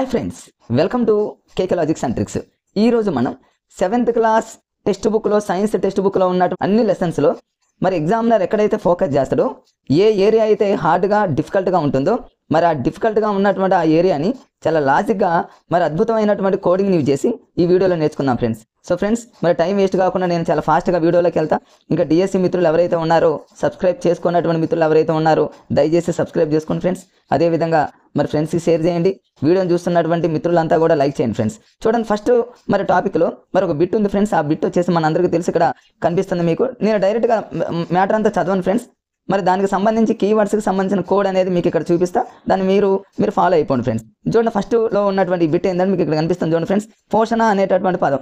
Hi friends, welcome to KK logics and tricks. ఈరోజు మనం 7th class text బుక్లో science text బుక్లో ఉన్న అన్ని లెసన్స్లో మరి ఎగ్జామినర్ ఎక్కడైతే ఫోకస్ చేస్తాడో, ఏ ఏరియా అయితే హార్డ్గా డిఫికల్ట్గా ఉంటుందో మరి ఆ డిఫికల్ట్గా ఉన్నటువంటి ఆ ఏరియాని చాలా లాజిక్గా మరి అద్భుతమైనటువంటి కోడింగ్ యూజ్ చేసి ఈ వీడియోలో నేర్చుకుందాం ఫ్రెండ్స్. సో ఫ్రెండ్స్, మరి టైం వేస్ట్ కాకుండా నేను చాలా ఫాస్ట్గా వీడియోలోకి వెళ్తా. ఇంకా డిఎస్సి మిత్రులు ఎవరైతే ఉన్నారో, సబ్స్క్రైబ్ చేసుకున్నటువంటి మిత్రులు ఎవరైతే ఉన్నారో దయచేసి సబ్స్క్రైబ్ చేసుకోండి ఫ్రెండ్స్. అదేవిధంగా మరి ఫ్రెండ్స్కి షేర్ చేయండి. వీడియోని చూస్తున్నటువంటి మిత్రులంతా కూడా లైక్ చేయండి ఫ్రెండ్స్. చూడండి, ఫస్ట్ మరి టాపిక్లో మరి ఒక బిట్ ఉంది ఫ్రెండ్స్. ఆ బిట్ వచ్చేసి మన అందరికీ తెలుసు, ఇక్కడ కనిపిస్తుంది మీకు. నేను డైరెక్ట్గా మ్యాటర్ అంతా చదవను ఫ్రెండ్స్. మరి దానికి సంబంధించి కీవర్డ్స్కి సంబంధించిన కోడ్ అనేది మీకు ఇక్కడ చూపిస్తా, దాన్ని మీరు ఫాలో అయిపోండి ఫ్రెండ్స్. చూడండి, ఫస్ట్లో ఉన్నటువంటి బిట్ ఏంటంటే మీకు ఇక్కడ కనిపిస్తుంది చూడండి ఫ్రెండ్స్. పోషణ అనేటటువంటి పదం.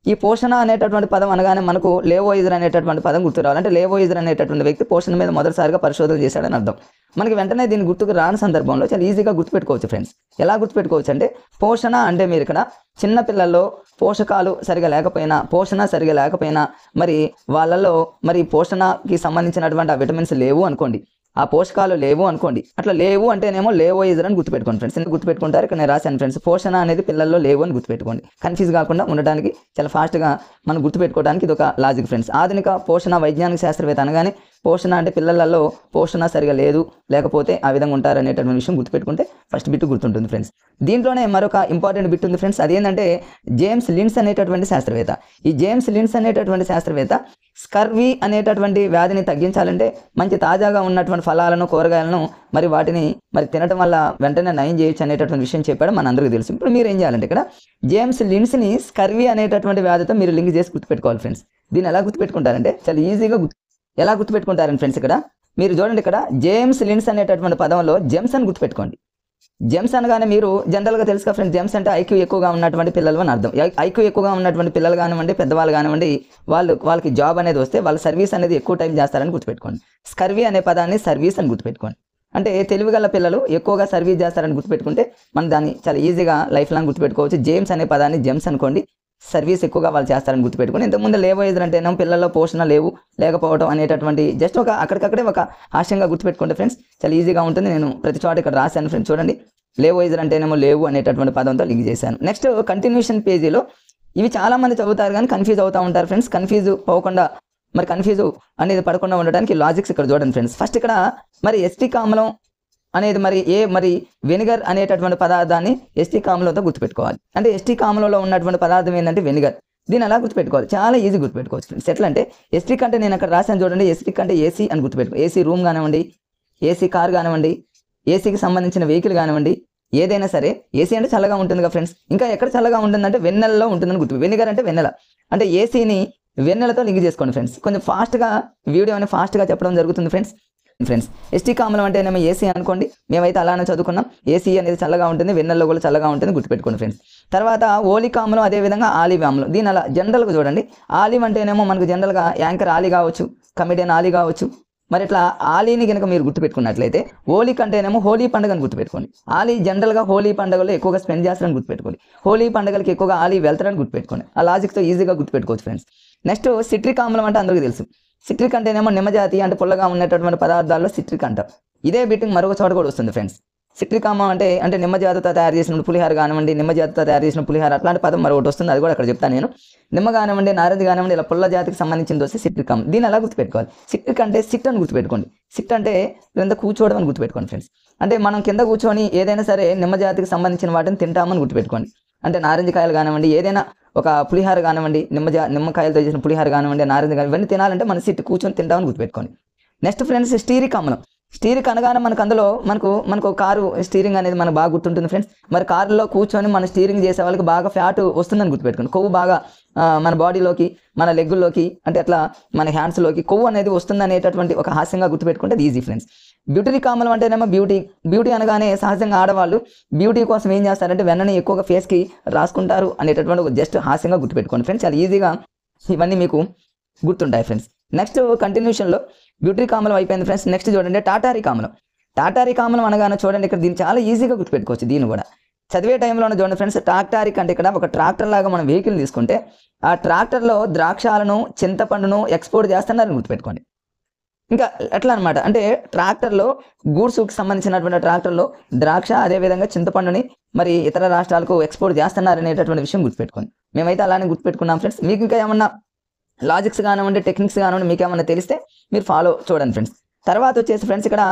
ఈ పోషణ అనేటటువంటి పదం అనగానే మనకు లేవోయిజర్ అనేటటువంటి పదం గుర్తు రావాలి. అంటే లేవోయిజర్ అనేటటువంటి వ్యక్తి పోషణ మీద మొదటిసారిగా పరిశోధన చేశాడని అర్థం. మనకి వెంటనే దీన్ని గుర్తుకు రాని సందర్భంలో చాలా ఈజీగా గుర్తుపెట్టుకోవచ్చు ఫ్రెండ్స్. ఎలా గుర్తుపెట్టుకోవచ్చు అంటే, పోషణ అంటే మీరు ఇక్కడ చిన్నపిల్లల్లో పోషకాలు సరిగా లేకపోయినా, పోషణ సరిగా లేకపోయినా, మరి వాళ్ళలో మరి పోషణకి సంబంధించినటువంటి ఆ విటమిన్స్ లేవు అనుకోండి, ఆ పోషకాలు లేవు అనుకోండి. అట్లా లేవు అంటేనేమో లేవోయిజర్ అని గుర్తుపెట్టుకోండి ఫ్రెండ్స్. ఎందుకు గుర్తుపెట్టుకుంటారు, ఇక్కడ నేను రాశాను ఫ్రెండ్స్. పోషణ అనేది పిల్లల్లో లేవు అని గుర్తుపెట్టుకోండి. కన్ఫ్యూజ్ కాకుండా ఉండడానికి చాలా ఫాస్ట్గా మనం గుర్తుపెట్టుకోవడానికి ఇది ఒక లాజిక్ ఫ్రెండ్స్. ఆధునిక పోషణ వైజ్ఞానిక శాస్త్రవేత్త అనగానే పోషణ అంటే పిల్లలలో పోషణ సరిగా లేదు, లేకపోతే ఆ విధంగా ఉంటారు అనేటటువంటి విషయం గుర్తుపెట్టుకుంటే ఫస్ట్ బిట్ గుర్తుంటుంది ఫ్రెండ్స్. దీంట్లోనే మరొక ఇంపార్టెంట్ బిట్ ఉంది ఫ్రెండ్స్. అదేంటంటే జేమ్స్ లిన్స్ అనేటటువంటి శాస్త్రవేత్త. ఈ జేమ్స్ లిన్స్ అనేటటువంటి శాస్త్రవేత్త స్కర్వీ అనేటటువంటి వ్యాధిని తగ్గించాలంటే మంచి తాజాగా ఉన్నటువంటి ఫలాలను, కూరగాయలను మరి వాటిని మరి తినడం వల్ల వెంటనే నయం చేయొచ్చు అనేటటువంటి విషయం చెప్పాడు, మన అందరికీ తెలుసు. ఇప్పుడు మీరు ఏం చేయాలంటే, ఇక్కడ జేమ్స్ లిన్స్ని స్కర్వీ అనేటటువంటి వ్యాధితో మీరు లింక్ చేసి గుర్తుపెట్టుకోవాలి ఫ్రెండ్స్. దీన్ని ఎలా గుర్తుపెట్టుకుంటారంటే చాలా ఈజీగా ఎలా గుర్తుపెట్టుకుంటారని ఫ్రెండ్స్, ఇక్కడ మీరు చూడండి, ఇక్కడ జేమ్స్ లిన్స్ అనేటటువంటి పదంలో జెమ్స్ అని గుర్తుపెట్టుకోండి. జెమ్స్ అనగానే మీరు జనరల్గా తెలుసుగా ఫ్రెండ్స్, జెమ్స్ అంటే ఐక్యూ ఎక్కువగా ఉన్నటువంటి పిల్లలు అని అర్థం. ఐక్యూ ఎక్కువగా ఉన్నటువంటి పిల్లలు కానివ్వండి, పెద్దవాళ్ళు కానివ్వండి, వాళ్ళకి జాబ్ అనేది వస్తే వాళ్ళ సర్వీస్ అనేది ఎక్కువ టైం చేస్తారని గుర్తుపెట్టుకోండి. స్కర్వీ అనే పదాన్ని సర్వీస్ అని గుర్తుపెట్టుకోండి. అంటే తెలివిగల పిల్లలు ఎక్కువగా సర్వీస్ చేస్తారని గుర్తుపెట్టుకుంటే మనం దాన్ని చాలా ఈజీగా లైఫ్ లాంగ్ గుర్తుపెట్టుకోవచ్చు. జేమ్స్ అనే పదాన్ని జెమ్స్ అనుకోండి, సర్వీస్ ఎక్కువగా వాళ్ళు చేస్తారని గుర్తుపెట్టుకోండి. ఇంతకుముందు లేవోయిజర్ అంటేనేమో పిల్లల్లో పోషణ లేకపోవడం అనేటటువంటి జస్ట్ ఒక అక్కడికక్కడే ఒక హాస్యంగా గుర్తుపెట్టుకోండి ఫ్రెండ్స్. చాలా ఈజీగా ఉంటుంది. నేను ప్రతి చోట ఇక్కడ రాశాను ఫ్రెండ్స్. చూడండి, లేవోయిజర్ అంటేనేమో లేవు అనేటటువంటి పదంతో లింక్ చేశాను. నెక్స్ట్ కంటిన్యూషన్ పేజీలో ఇవి చాలామంది చదువుతారు కానీ కన్ఫ్యూజ్ అవుతూ ఉంటారు ఫ్రెండ్స్. కన్ఫ్యూజ్ పోకుండా మరి కన్ఫ్యూజ్ అనేది పడకుండా ఉండడానికి లాజిక్స్ ఇక్కడ చూడండి ఫ్రెండ్స్. ఫస్ట్ ఇక్కడ మరి ఎస్టిక్ ఆమ్లం అనేది మరి వెనిగర్ అనేటటువంటి పదార్థాన్ని ఎస్టిక్ ఆమ్లంతో గుర్తుపెట్టుకోవాలి. అంటే ఎస్టిక్ ఆమ్లంలో ఉన్నటువంటి పదార్థం ఏంటంటే వెనిగర్. దీన్ని ఎలా గుర్తుపెట్టుకోవాలి, చాలా ఈజీ గుర్తుపెట్టుకోవచ్చు ఫ్రెండ్స్. ఎట్లా అంటే, ఎస్టిక్ అంటే నేను అక్కడ రాశాను చూడండి, ఎస్టిక్ అంటే ఏసీ అని గుర్తుపెట్టుకో. ఏసీ రూమ్ కానివ్వండి, ఏసీ కార్ కానివ్వండి, ఏసీకి సంబంధించిన వెహికల్ కానివ్వండి, ఏదైనా సరే ఏసీ అంటే చల్లగా ఉంటుంది కదా ఫ్రెండ్స్. ఇంకా ఎక్కడ చల్లగా ఉంటుందంటే వెన్నెలలో ఉంటుందని గుర్తు. వెనిగర్ అంటే వెన్నెల. అంటే ఏసీని వెన్నెలతో లింక్ చేసుకోండి ఫ్రెండ్స్. కొంచెం ఫాస్ట్గా వీడియో అనేది ఫాస్ట్గా చెప్పడం జరుగుతుంది ఫ్రెండ్స్. ఎస్టిక్ ఆమ్లం అంటే ఏమో ఏసీ అనుకోండి, మేమైతే అలానే చదువుకున్నాం. ఏసీ అనేది చల్లగా ఉంటుంది, వెన్నెల్లో కూడా చల్లగా ఉంటుంది, గుర్తుపెట్టుకోండి ఫ్రెండ్స్. తర్వాత ఓలిక్ ఆమ్లం, అదేవిధంగా ఆలివ్ ఆమ్లం. దీని అలా జనరల్గా చూడండి, ఆలివ్ అంటేనేమో మనకు జనరల్గా యాంకర్ ఆలీ కావచ్చు, కమెడియన్ ఆలీ కావచ్చు. మరి ఇట్లా ఆలీని కనుక మీరు గుర్తుపెట్టుకున్నట్లయితే, ఓలిక్ అంటేనేమో హోలీ పండుగని గుర్తుపెట్టుకోండి. ఆలీ జనరల్గా హోలీ పండుగలో ఎక్కువగా స్పెండ్ చేస్తారని గుర్తుపెట్టుకోండి. హోలీ పండుగలకి ఎక్కువగా ఆలీ వెళ్తారని గుర్తుపెట్టుకోండి. ఆ లాజిక్తో ఈజీగా గుర్తుపెట్టుకోవచ్చు ఫ్రెండ్స్. నెక్స్ట్ సిట్రిక్ ఆమ్లం అంటే అందరికీ తెలుసు. సిట్రిక్ అంటేనేమో నిమ్మజాతి, అంటే పుల్లగా ఉన్నటువంటి పదార్థాల్లో సిట్రిక్ అంటాం. ఇదే బిట్టింగ్ మరొక చోట కూడా వస్తుంది ఫ్రెండ్స్. సిట్రిక్ ఆమ్లం అంటే నిమ్మజాతితో తయారు చేసిన పులిహార కానివ్వండి, నిమ్మజాతితో తయారు చేసిన పులిహార అట్లాంటి పదం మరొకటి వస్తుంది, అది కూడా అక్కడ చెప్తాను నేను. నిమ్మ కానివ్వండి, నారింజ కానివ్వండి, ఇలా పుల్ల జాతికి సంబంధించింది వస్తే సిట్రిక్ ఆమ్లం. దీన్ని ఎలా గుర్తుపెట్టుకోవాలి, సిట్రిక్ అంటే సిట్ అని గుర్తుపెట్టుకోండి. సిట్ అంటే కింద కూర్చోవడం అని గుర్తుపెట్టుకోండి ఫ్రెండ్స్. అంటే మనం కింద కూర్చొని ఏదైనా సరే నిమ్మజాతికి సంబంధించిన వాటిని తింటామని గుర్తుపెట్టుకోండి. అంటే నారింజ కాయలు కానివ్వండి, ఏదైనా ఒక పులిహార కానివ్వండి, నిమ్మకాయలతో చేసిన పులిహార కానివ్వండి, నారింజ కానివ్వండి, ఇవన్నీ తినాలంటే మన సిట్ కూర్చొని తింటామని గుర్తుపెట్టుకోండి. నెక్స్ట్ ఫ్రెండ్స్, స్టీరిక్ ఆమ్లం. స్టీరిక్ అనగానే మనకు అందులో మనకు కారు స్టీరింగ్ అనేది మనకు బాగా గుర్తుంటుంది ఫ్రెండ్స్. మరి కారులో కూర్చొని మన స్టీరింగ్ చేసే వాళ్ళకి బాగా ఫ్యాట్ వస్తుందని గుర్తుపెట్టుకోండి. కొవ్వు బాగా మన బాడీలోకి, మన లెగ్గుల్లోకి, అంటే అట్లా మన హ్యాండ్స్లోకి కొవ్వు అనేది వస్తుంది అనేటటువంటి ఒక హాస్యంగా గుర్తుపెట్టుకుంటే అది ఈజీ ఫ్రెండ్స్. బ్యూటీ ఆమ్లం అంటేనేమో బ్యూటీ అనగానే సహజంగా ఆడవాళ్ళు బ్యూటీ కోసం ఏం చేస్తారంటే వెన్నని ఎక్కువగా ఫేస్కి రాసుకుంటారు అనేటటువంటి ఒక జస్ట్ హాస్యంగా గుర్తుపెట్టుకోండి ఫ్రెండ్స్. చాలా ఈజీగా ఇవన్నీ మీకు గుర్తుంటాయి ఫ్రెండ్స్. నెక్స్ట్ కంటిన్యూషన్లో బ్యూటరిక్ ఆమ్లం అయిపోయింది ఫ్రెండ్స్. నెక్స్ట్ చూడండి, టాటారిక్ ఆమ్లం. టాటారిక్ ఆమ్లం అనగానే చూడండి, ఇక్కడ దీన్ని చాలా ఈజీగా గుర్తుపెట్టుకోవచ్చు. దీన్ని కూడా చదివే టైంలోనే చూడండి ఫ్రెండ్స్. టాటారిక్ అంటే ఇక్కడ ఒక ట్రాక్టర్ లాగా మనం వెహికల్ తీసుకుంటే ఆ ట్రాక్టర్లో ద్రాక్షాలను, చింతపండును ఎక్స్పోర్ట్ చేస్తున్నారని గుర్తుపెట్టుకోండి. ఇంకా ఎట్లా అనమాట అంటే ట్రాక్టర్లో గూడ్స్కి సంబంధించినటువంటి ట్రాక్టర్లో ద్రాక్ష అదేవిధంగా చింతపండుని మరి ఇతర రాష్ట్రాలకు ఎక్స్పోర్ట్ చేస్తున్నారనేటటువంటి విషయం గుర్తుపెట్టుకోండి. మేమైతే అలానే గుర్తుపెట్టుకున్నాం ఫ్రెండ్స్. మీకు ఇంకా ఏమన్నా లాజిక్స్ కానివ్వండి, టెక్నిక్స్ కానివ్వండి, మీకు ఏమన్నా తెలిస్తే మీరు ఫాలో చూడండి ఫ్రెండ్స్. తర్వాత వచ్చేసి ఫ్రెండ్స్ ఇక్కడ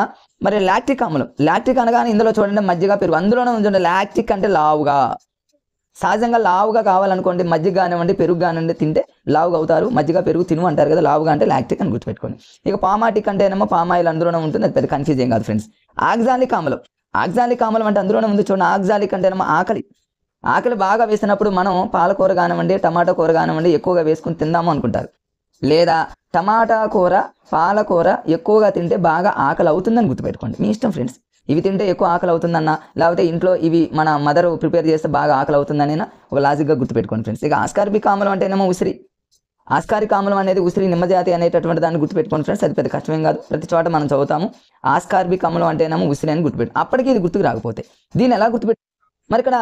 మరి లాక్టిక్ ఆమ్లం. లాక్టిక్ అనగానే ఇందులో చూడండి మజ్జిగ, పెరుగు అందులోనే ఉంచండి. లాక్టిక్ అంటే లావుగా, సహజంగా లావుగా కావాలనుకోండి మజ్జిగ కానివ్వండి, పెరుగు కానివ్వండి తింటే లావుగా అవుతారు. మజ్జిగ పెరుగు తిను అంటారు కదా, లావుగా అంటే లాక్టిక్ అని గుర్తుపెట్టుకోండి. ఇక పామాటిక్ అంటేనేమో పామాయిల్ అందులోనే ఉంటుంది, అది పెద్ద కన్ఫ్యూజ్ ఏం కాదు ఫ్రెండ్స్. ఆక్సాలిక్ ఆమ్లం. ఆక్సాలిక్ ఆమ్లం అంటే అందులోనే ఉంది చూడండి. ఆక్సాలిక్ అంటేనేమో ఆకలి బాగా వేసినప్పుడు మనం పాలకూర కానివ్వండి, టమాటా కూర కానివ్వండి ఎక్కువగా వేసుకుని తిందాము అనుకుంటారు. లేదా టమాటా కూర, పాలకూర ఎక్కువగా తింటే బాగా ఆకలి అవుతుందని గుర్తుపెట్టుకోండి. మీ ఇష్టం ఫ్రెండ్స్. ఇవి తింటే ఎక్కువ ఆకలి అవుతుందన్న, లేకపోతే ఇంట్లో ఇవి మన మదర్ ప్రిపేర్ చేస్తే బాగా ఆకలి అవుతుందని ఒక లాజిక్గా గుర్తుపెట్టుకోండి ఫ్రెండ్స్. ఇక ఆస్కార్బిక్ ఆమ్లం అంటేనేమో ఉసిరి. ఆస్కారిక్ ఆమ్లం అనేది ఉసిరి నిమ్మజాతి అనేటటువంటి దాన్ని గుర్తుపెట్టుకోండి ఫ్రెండ్స్. అది పెద్ద కష్టమేం కాదు, ప్రతి చోట మనం చదువుతాము. ఆస్కార్బిక్ ఆమ్లం అంటేనేమో ఉసిరి అని గుర్తుపెట్టు. అప్పటికి ఇది గుర్తుకు రాకపోతే దీన్ని ఎలా గుర్తుపెట్టు. మరి ఇక్కడ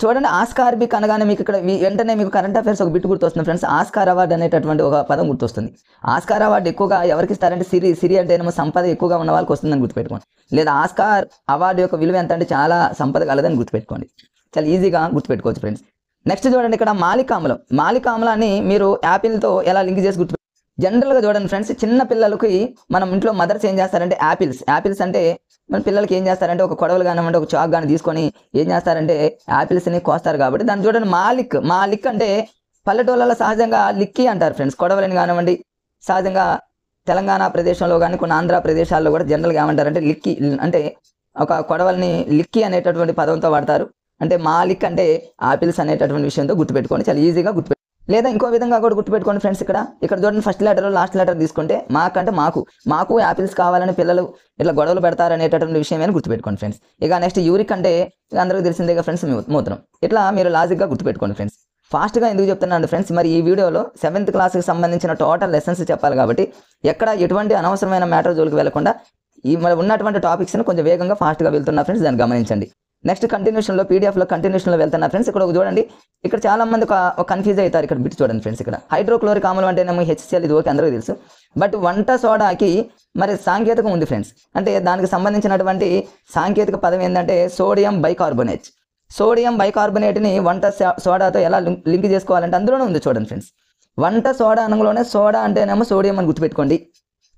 చూడండి ఆస్కార్బిక్ అనగానే మీకు ఇక్కడ వెంటనే మీకు కరెంట్ అఫైర్స్ ఒక బిట్ గుర్తొస్తుంది ఫ్రెండ్స్. ఆస్కార్ అవార్డు అనేటటువంటి ఒక పదం గుర్తొస్తుంది. ఆస్కార్ అవార్డు ఎక్కువగా ఎవరికి ఇస్తారంటే సిరి అంటేనేమో సంపద ఎక్కువగా ఉన్న వాళ్ళకి వస్తుందని గుర్తుపెట్టుకోండి. లేదా ఆస్కార్ అవార్డు యొక్క విలువ ఎంత అంటే చాలా సంపద కలదని గుర్తుపెట్టుకోండి. చాలా ఈజీగా గుర్తుపెట్టుకోవచ్చు ఫ్రెండ్స్. నెక్స్ట్ చూడండి ఇక్కడ మాలిక్ ఆమ్లం. మాలిక్ ఆమ్లాన్ని మీరు యాపిల్తో ఎలా లింక్ చేసి జనరల్గా చూడండి ఫ్రెండ్స్, చిన్న పిల్లలకి మనం ఇంట్లో మదర్స్ ఏం చేస్తారంటే యాపిల్స్ అంటే మన పిల్లలకి ఏం చేస్తారంటే ఒక కొడవలు కానివ్వండి, ఒక చాక్ కానీ తీసుకొని ఏం చేస్తారంటే యాపిల్స్ని కోస్తారు. కాబట్టి దాన్ని చూడండి మాలిక్ అంటే పల్లెటూళ్ళలో సహజంగా లిక్కీ అంటారు ఫ్రెండ్స్. కొడవలని కానివ్వండి, సహజంగా తెలంగాణ ప్రదేశంలో కానీ కొన్ని ఆంధ్ర ప్రదేశాల్లో కూడా జనరల్గా ఏమంటారంటే లిక్కీ అంటే ఒక కొడవల్ని లిక్కీ అనేటటువంటి పదంతో వాడతారు. అంటే మాలిక్ అంటే ఆపిల్స్ అనేటటువంటి విషయంతో గుర్తుపెట్టుకోండి, చాలా ఈజీగా లేదా ఇంకో విధంగా కూడా గుర్తుపెట్టుకోండి ఫ్రెండ్స్. ఇక్కడ చూడండి ఫస్ట్ లెటర్ లాస్ట్ లెటర్ తీసుకుంటే మాక్ అంటే మాకు యాపిల్స్ కావాలని పిల్లలు ఇట్లా గొడవలు పెడతారు అనేటటువంటి విషయం అని గుర్తుపెట్టుకోండి ఫ్రెండ్స్. ఇక నెక్స్ట్ యూరిక్ అంటే అందరికీ తెలిసిందేగా ఫ్రెండ్స్, మూత్రం. ఇట్లా మీరు లాజిక్గా గుర్తుపెట్టుకోండి ఫ్రెండ్స్. ఫాస్ట్గా ఎందుకు చెప్తున్నాను ఫ్రెండ్స్, మరి ఈ వీడియోలో 7th క్లాస్కి సంబంధించిన టోటల్ లెసన్స్ చెప్పాలి కాబట్టి ఎక్కడ ఎటువంటి అనవసరమైన మ్యాటర్ జోలికి వెళ్లకుండా ఈ మరి ఉన్నటువంటి టాపిక్స్ని కొంచెం వేగంగా ఫాస్ట్గా వెళ్తున్నా ఫ్రెండ్స్, దాన్ని గమనించండి. నెక్స్ట్ కంటిన్యూషన్లో పీడిఎఫ్లో కంటిన్యూషన్లో వెళ్తున్నా ఫ్రెండ్స్. ఇక్కడ చూడండి, ఇక్కడ చాలా మంది ఒక కన్ఫ్యూజ్ అవుతారు. ఇక్కడ బిట్ చూడండి ఫ్రెండ్స్. ఇక్కడ హైడ్రోక్లోరిక్ ఆమ్లం అంటేనేమో HCl, ఇది ఓకే అందరికీ తెలుసు. బట్ వంట సోడాకి మరి సాంకేతికం ఉంది ఫ్రెండ్స్. అంటే దానికి సంబంధించినటువంటి సాంకేతిక పదం ఏంటంటే సోడియం బైకార్బోనేట్. సోడియం బైకార్బోనేట్ని వంట సోడాతో ఎలా లింక్ చేసుకోవాలంటే అందులోనే ఉంది చూడండి ఫ్రెండ్స్. వంట సోడా అనగానే సోడా అంటేనేమో సోడియం అని గుర్తుపెట్టుకోండి.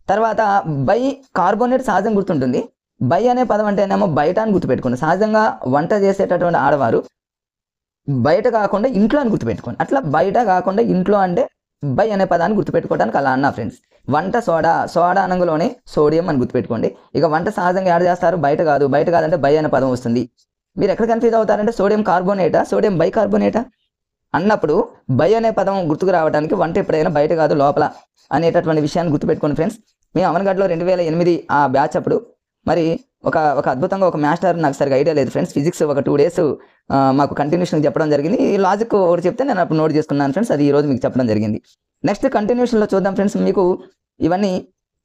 తర్వాత బై కార్బోనేట్ సహజంగా గుర్తుంటుంది. బై అనే పదం అంటేనేమో బయట అని గుర్తుపెట్టుకోండి. సహజంగా వంట చేసేటటువంటి ఆడవారు బయట కాకుండా ఇంట్లో అని గుర్తుపెట్టుకోండి. అట్లా బయట కాకుండా ఇంట్లో అంటే బై అనే పదాన్ని గుర్తుపెట్టుకోవడానికి అలా అన్నా ఫ్రెండ్స్. వంట సోడా అనగానే సోడియం అని గుర్తుపెట్టుకోండి. ఇక వంట సహజంగా యాడ్ చేస్తారు, బయట కాదంటే బై అనే పదం వస్తుంది. మీరు ఎక్కడ కన్ఫ్యూజ్ అవుతారంటే సోడియం కార్బోనేటా సోడియం బైకార్బోనేటా అన్నప్పుడు బై అనే పదం గుర్తుకు రావడానికి వంట ఎప్పుడైనా బయట కాదు లోపల అనేటటువంటి విషయాన్ని గుర్తుపెట్టుకోండి ఫ్రెండ్స్. మేము అవనగడ్లో 2008 ఆ బ్యాచ్ అప్పుడు మరి ఒక అద్భుతంగా ఒక మాస్టర్, నాకు సరిగా ఐడియా లేదు ఫ్రెండ్స్, ఫిజిక్స్ ఒక 2 days మాకు కంటిన్యూషన్ చెప్పడం జరిగింది. ఈ లాజిక్ ఒకటి చెప్తే నేను అప్పుడు నోట్ చేసుకున్నాను ఫ్రెండ్స్, అది ఈరోజు మీకు చెప్పడం జరిగింది. నెక్స్ట్ కంటిన్యూషన్లో చూద్దాం ఫ్రెండ్స్. మీకు ఇవన్నీ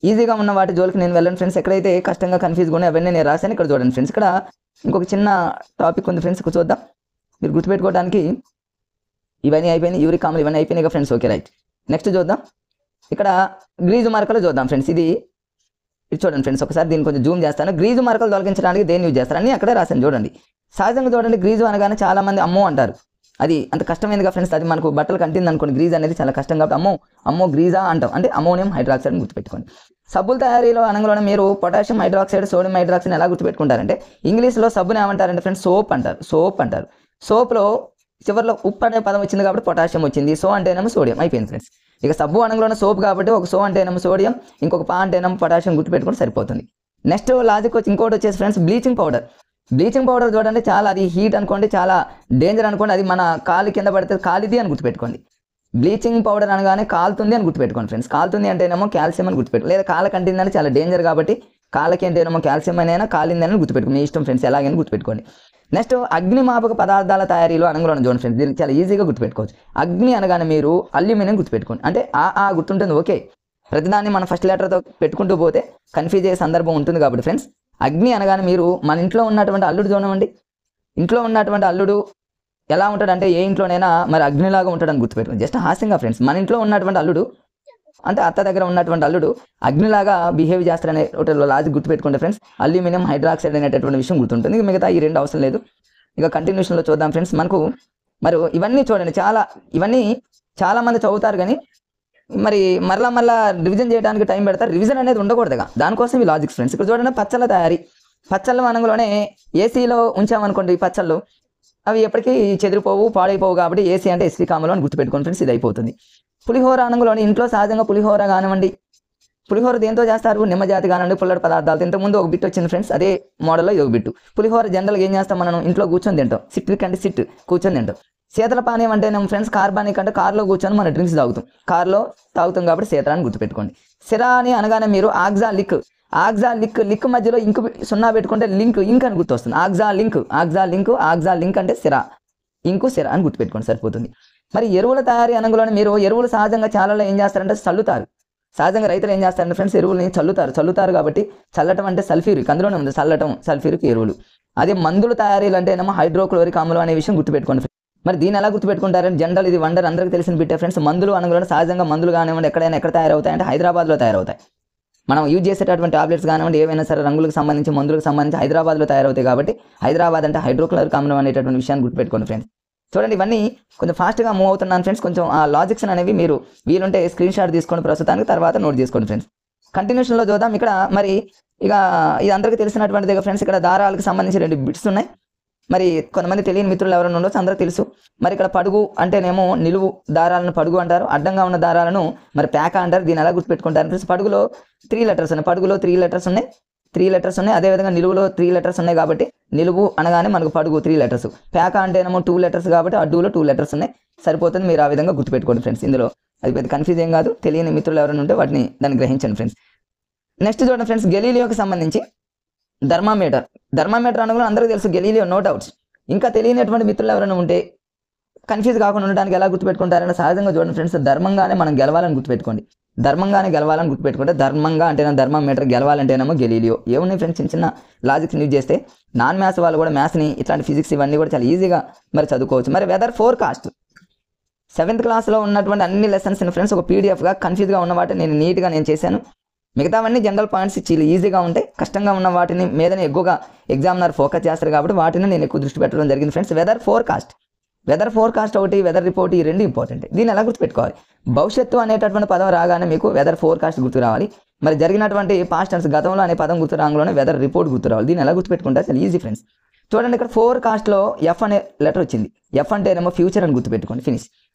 ఈజీగా ఉన్న వాటి జోలికి నేను వెళ్ళను ఫ్రెండ్స్. ఎక్కడైతే కష్టంగా కన్ఫ్యూజ్గా ఉన్నాయి అవన్నీ నేను రాశాను. ఇక్కడ చూడండి ఫ్రెండ్స్, ఇక్కడ ఇంకొక చిన్న టాపిక్ ఉంది ఫ్రెండ్స్, ఇక్కడ చూద్దాం. మీరు గుర్తుపెట్టుకోవడానికి ఇవన్నీ అయిపోయినాయి, యూరిక్ ఆమ్లం ఇవన్నీ అయిపోయినాయి ఫ్రెండ్స్. Okay right. నెక్స్ట్ చూద్దాం, ఇక్కడ గ్రీజు మరకలు చూద్దాం ఫ్రెండ్స్. ఇది చూడండి ఫ్రెండ్స్, ఒకసారి దీన్ని కొంచెం జూమ్ చేస్తాను. గ్రీజు మరకలు తొలగించడానికి దేన్ని యూజ్ చేస్తారు అని అక్కడే రాశాను చూడండి. సహజంగా చూడండి, గ్రీజు అనగానే చాలా మంది అమ్మో అంటారు. అది అంత కష్టమైనదిగా ఫ్రెండ్స్. అది మనకు బట్టలు కంటింది అనుకోండి, గ్రీజ్ అనేది చాలా కష్టం కాబట్టి అమ్మో గ్రీజా అంటాం. అంటే అమోనియం హైడ్రాక్సైడ్ గుర్తుపెట్టుకోండి. సబ్బుల తయారీలో అనగానే మీరు పొటాషియం హైడ్రాక్సైడ్, సోడియం హైడ్రాక్సైడ్ ఎలా గుర్తుపెట్టుకుంటారంటే ఇంగ్లీష్లో సబ్బుని ఏమంటారంటే ఫ్రెండ్స్ సోప్ అంటారు. సోప్లో చివరిలో ఉప్పు అనే పదం వచ్చింది కాబట్టి పొటాషియం వచ్చింది. సో అంటేనేమో సోడియం అయిపోయింది ఫ్రెండ్స్. ఇక సబ్బు అనగానే సోప్ కాబట్టి ఒక సో అంటేనేమో సోడియం, ఇంకొక పా అంటేనేమో పొటాషియం గుర్తుపెట్టుకుంటే సరిపోతుంది. నెక్స్ట్ లాజిక్ ఇంకోటి వచ్చేసి ఫ్రెండ్స్ బ్లీచింగ్ పౌడర్ చూడండి, చాలా అది హీట్ అనుకోండి, చాలా డేంజర్ అనుకోండి. అది మన కాలు కింద పడితే కాలిది అని గుర్తుపెట్టుకోండి. బ్లీచింగ్ పౌడర్ అనగానే కాలుతుంది అని గుర్తుపెట్టుకోండి ఫ్రెండ్స్. కాలుతుంది అంటేనేమో కాల్షియం అని గుర్తుపెట్టుకోండి. లేదా కాల కంటిందని చాలా డేంజర్ కాబట్టి కాలకి అంటేనేమో కాల్షియం అయినా కాలిందని గుర్తుపెట్టుకోండి. మీ ఇష్టం ఫ్రెండ్స్, ఎలాగైనా గుర్తుపెట్టుకోండి. నెక్స్ట్ అగ్నిమాపక పదార్థాల తయారీలో అనగానే చూడండి ఫ్రెండ్స్, దీనికి చాలా ఈజీగా గుర్తుపెట్టుకోవచ్చు. అగ్ని అనగానే మీరు అల్యూమినియం గుర్తుపెట్టుకోండి. అంటే ఆ గుర్తుంటుంది ఓకే. ప్రతిదాన్ని మనం ఫస్ట్ లెటర్తో పెట్టుకుంటూ పోతే కన్ఫ్యూజ్ అయ్యే సందర్భం ఉంటుంది కాబట్టి ఫ్రెండ్స్, అగ్ని అనగానే మీరు మన ఇంట్లో ఉన్నటువంటి అల్లుడు చూడండి. ఇంట్లో ఉన్నటువంటి అల్లుడు ఎలా ఉంటాడంటే ఏ ఇంట్లోనైనా మరి అగ్నిలాగా ఉంటాడని గుర్తుపెట్టుకోండి. జస్ట్ హాస్యంగా ఫ్రెండ్స్, మన ఇంట్లో ఉన్నటువంటి అల్లుడు అంటే అత్త దగ్గర ఉన్నటువంటి అల్లుడు అగ్నిలాగా బిహేవ్ చేస్తారనే లాజిక్ గుర్తుపెట్టుకుంటే ఫ్రెండ్స్, అల్యూమినియం హైడ్రాక్సైడ్ అనేటటువంటి విషయం గుర్తుంటుంది. ఇక మిగతా ఈ రెండు అవసరం లేదు. ఇక కంటిన్యూషన్లో చూద్దాం ఫ్రెండ్స్. మనకు మరి ఇవన్నీ చూడండి, ఇవన్నీ చాలా మంది చదువుతారు కానీ మరి మరలా రివిజన్ చేయడానికి టైం పెడతారు. రివిజన్ అనేది ఉండకూడదుగా, దానికోసం ఈ లాజిక్స్ ఫ్రెండ్స్. ఇక్కడ చూడండి, పచ్చళ్ళ తయారీ. పచ్చళ్ళ వనంలోనే ఏసీలో ఉంచామనుకోండి, ఈ పచ్చళ్ళు అవి ఎప్పటికీ చెదిరిపోవు, పాడైపోవు. కాబట్టి ఏసీ అంటే ఎస్సీ కామలో అని గుర్తుపెట్టుకోండి ఫ్రెండ్స్, ఇది అయిపోతుంది. పులిహోర అనంలోని ఇంట్లో సహజంగా పులిహోర కానివ్వండి, పులిహోర దేంతో చేస్తారు? నిమ్మజాతి కానివ్వండి, పుల్లటి పదార్థాలు. ఇంతకుముందు ఒక బిట్ వచ్చింది ఫ్రెండ్స్, అదే మోడల్లో ఇది ఒక బిట్టు. పులిహోర జనరల్గా ఏం చేస్తాం మనం? ఇంట్లో కూర్చొని తింటాం. సిట్రిక్ అంటే సిట్, కూర్చొని తింటాం. శీతల పానీయం అంటే నేను ఫ్రెండ్స్ కార్బానిక్ అంటే కార్లో కూర్చొని మనం డ్రింక్స్ తాగుతాం. కార్లో తాగుతాం కాబట్టి శీతల అని గుర్తుపెట్టుకోండి. సిరా అని అనగానే మీరు లిక్ మధ్యలో ఇంకు సున్నా పెట్టుకుంటే ఇంక్ అని గుర్తొస్తుంది. ఆక్జా లింక్ అంటే సిరా, ఇంకు సిరా అని గుర్తుపెట్టుకోండి, సరిపోతుంది. మరి ఎరువుల తయారీ అనగానే మీరు ఎరువులు సహజంగా చాలా ఏం చేస్తారంటే చల్లుతారు. సహజంగా రైతులు ఏం చేస్తారంటే ఫ్రెండ్స్, ఎరువులని చల్లుతారు కాబట్టి చల్లటం అంటే సల్ఫ్యూరిక్, అందులోనే ఉంది చల్లటం, సల్ఫ్యూరిక్ ఎరువులు. అదే మందుల తయారీలు అంటే ఏమో హైడ్రోక్లోరిక్ ఆమ్లం అనే విషయం గుర్తుపెట్టుకోండి. మరి దీన్ని ఎలా గుర్తుపెట్టుకుంటారని జనరల్ ఇది వండర్ అందరికీ తెలిసిన బిట్టే ఫ్రెండ్స్. మందులు అనగానే సహజంగా మందులు కానివ్వండి ఎక్కడ తయారవుతాయి అంటే హైదరాబాద్లో తయారవుతాయి. మనం యూజ్ చేసేటటువంటి టాబ్లెట్స్ కానివ్వండి ఏవైనా సరే రంగులకు సంబంధించి మందులకు సంబంధించి హైదరాబాద్లో తయారవుతాయి కాబట్టి హైదరాబాద్ అంటే హైడ్రోక్లోరిక్ ఆమ్లం అనేటటువంటి విషయాన్ని గుర్తుపెట్టుకోండి ఫ్రెండ్స్. చూడండి, ఇవన్నీ కొంచెం ఫాస్ట్గా మూవ్ అవుతున్నాను ఫ్రెండ్స్. కొంచెం ఆ లాజిక్స్ అనేవి మీరు వీలుంటే స్క్రీన్ షాట్ తీసుకోండి ప్రస్తుతానికి, తర్వాత నోట్ చేసుకోండి ఫ్రెండ్స్. కంటిన్యూషన్లో చూద్దాం. ఇక్కడ మరి ఇక ఇది అందరికీ తెలిసినటువంటిది ఫ్రెండ్స్. ఇక్కడ దారాలకు సంబంధించి 2 బిట్స్ ఉన్నాయి. మరి కొంతమంది తెలియని మిత్రులు ఎవరైనా ఉండొచ్చు, అందరికీ తెలుసు. మరి ఇక్కడ పడుగు అంటేనేమో నిలువు దారాలను పడుగు అంటారు, అడ్డంగా ఉన్న దారాలను మరి ప్యాక అంటారు. దీన్ని ఎలా గుర్తుపెట్టుకుంటారు ఫ్రెండ్స్? పడుగులో 3 లెటర్స్ ఉన్నాయి, పడుగులో 3 లెటర్స్ ఉన్నాయి, 3 లెటర్స్ ఉన్నాయి. అదేవిధంగా నిలువులో 3 లెటర్స్ ఉన్నాయి కాబట్టి నిలువు అనగానే మనకు పడుగు 3 లెటర్స్. ప్యాక అంటేనేమో 2 లెటర్స్ కాబట్టి అడ్డులో 2 లెటర్స్ ఉన్నాయి, సరిపోతుంది. మీరు ఆ విధంగా గుర్తుపెట్టుకోండి ఫ్రెండ్స్. ఇందులో అది పెద్ద కన్ఫ్యూజ్ ఏం కాదు. తెలియని మిత్రులు ఎవరైనా ఉంటే దాన్ని గ్రహించండి ఫ్రెండ్స్. నెక్స్ట్ చూడండి ఫ్రెండ్స్, గెలీలియోకి సంబంధించి థర్మామీటర్ అనగా అందరికీ తెలుసు, గెలీలియో నో డౌట్స్. ఇంకా తెలియనటువంటి మిత్రులు ఎవరైనా ఉంటే కన్ఫ్యూజ్ కాకుండా ఉండడానికి ఎలా గుర్తుపెట్టుకుంటారంటే సహజంగా చూడండి ఫ్రెండ్స్, ధర్మంగానే మనం గెలవాలని గుర్తుపెట్టుకోండి. ధర్మంగా అంటే థర్మామీటర్, గెలవాలంటేనేమో గెలీలియో. ఏమున్నాయి ఫ్రెండ్స్, చిన్న లాజిక్స్ యూజ్ చేస్తే నాన్ మ్యాథ్స్ వాళ్ళు కూడా మ్యాథ్స్ని ఇట్లాంటి ఫిజిక్స్ ఇవన్నీ కూడా చాలా ఈజీగా మరి చదువుకోవచ్చు. మరి వెదర్ ఫోర్కాస్ట్ 7th క్లాస్లో ఉన్నటువంటి అన్ని లెసన్స్ ఫ్రెండ్స్ ఒక పీడిఎఫ్గా కన్ఫ్యూజ్గా ఉన్న వాటిని నేను నీట్గా చేశాను. మిగతావన్నీ జనరల్ పాయింట్స్ చాలా ఈజీగా ఉంటాయి. కష్టంగా ఉన్న వాటిని మీదనే ఎక్కువగా ఎగ్జామినర్ ఫోకస్ చేస్తారు కాబట్టి వాటిని నేను ఎక్కువ దృష్టి పెట్టడం జరిగింది ఫ్రెండ్స్. వెదర్ ఫోర్కాస్ట్ ఒకటి, వెదర్ రిపోర్ట్, ఈ 2 ఇంపార్టెంట్. దీన్ని ఎలా గుర్తుపెట్టుకోవాలి? భవిష్యత్తు అనేటటువంటి పదం రాగానే మీకు వెదర్ ఫోర్కాస్ట్ గుర్తు రావాలి. మరి జరిగినటువంటి పాస్ట్ టెన్స్ గతంలో అనే పదం గుర్తు రాగానే వెదర్ రిపోర్ట్ గుర్తు రావాలి. దీన్ని ఎలా గుర్తుపెట్టుకుంటారు? చాలా ఈజీ ఫ్రెండ్స్. చూడండి, ఇక్కడ ఫోర్కాస్ట్లో ఎఫ్ అనే లెటర్ వచ్చింది. ఎఫ్ అంటేనేమో ఫ్యూచర్ అని గుర్తుపెట్టుకోండి, ఫినిష్.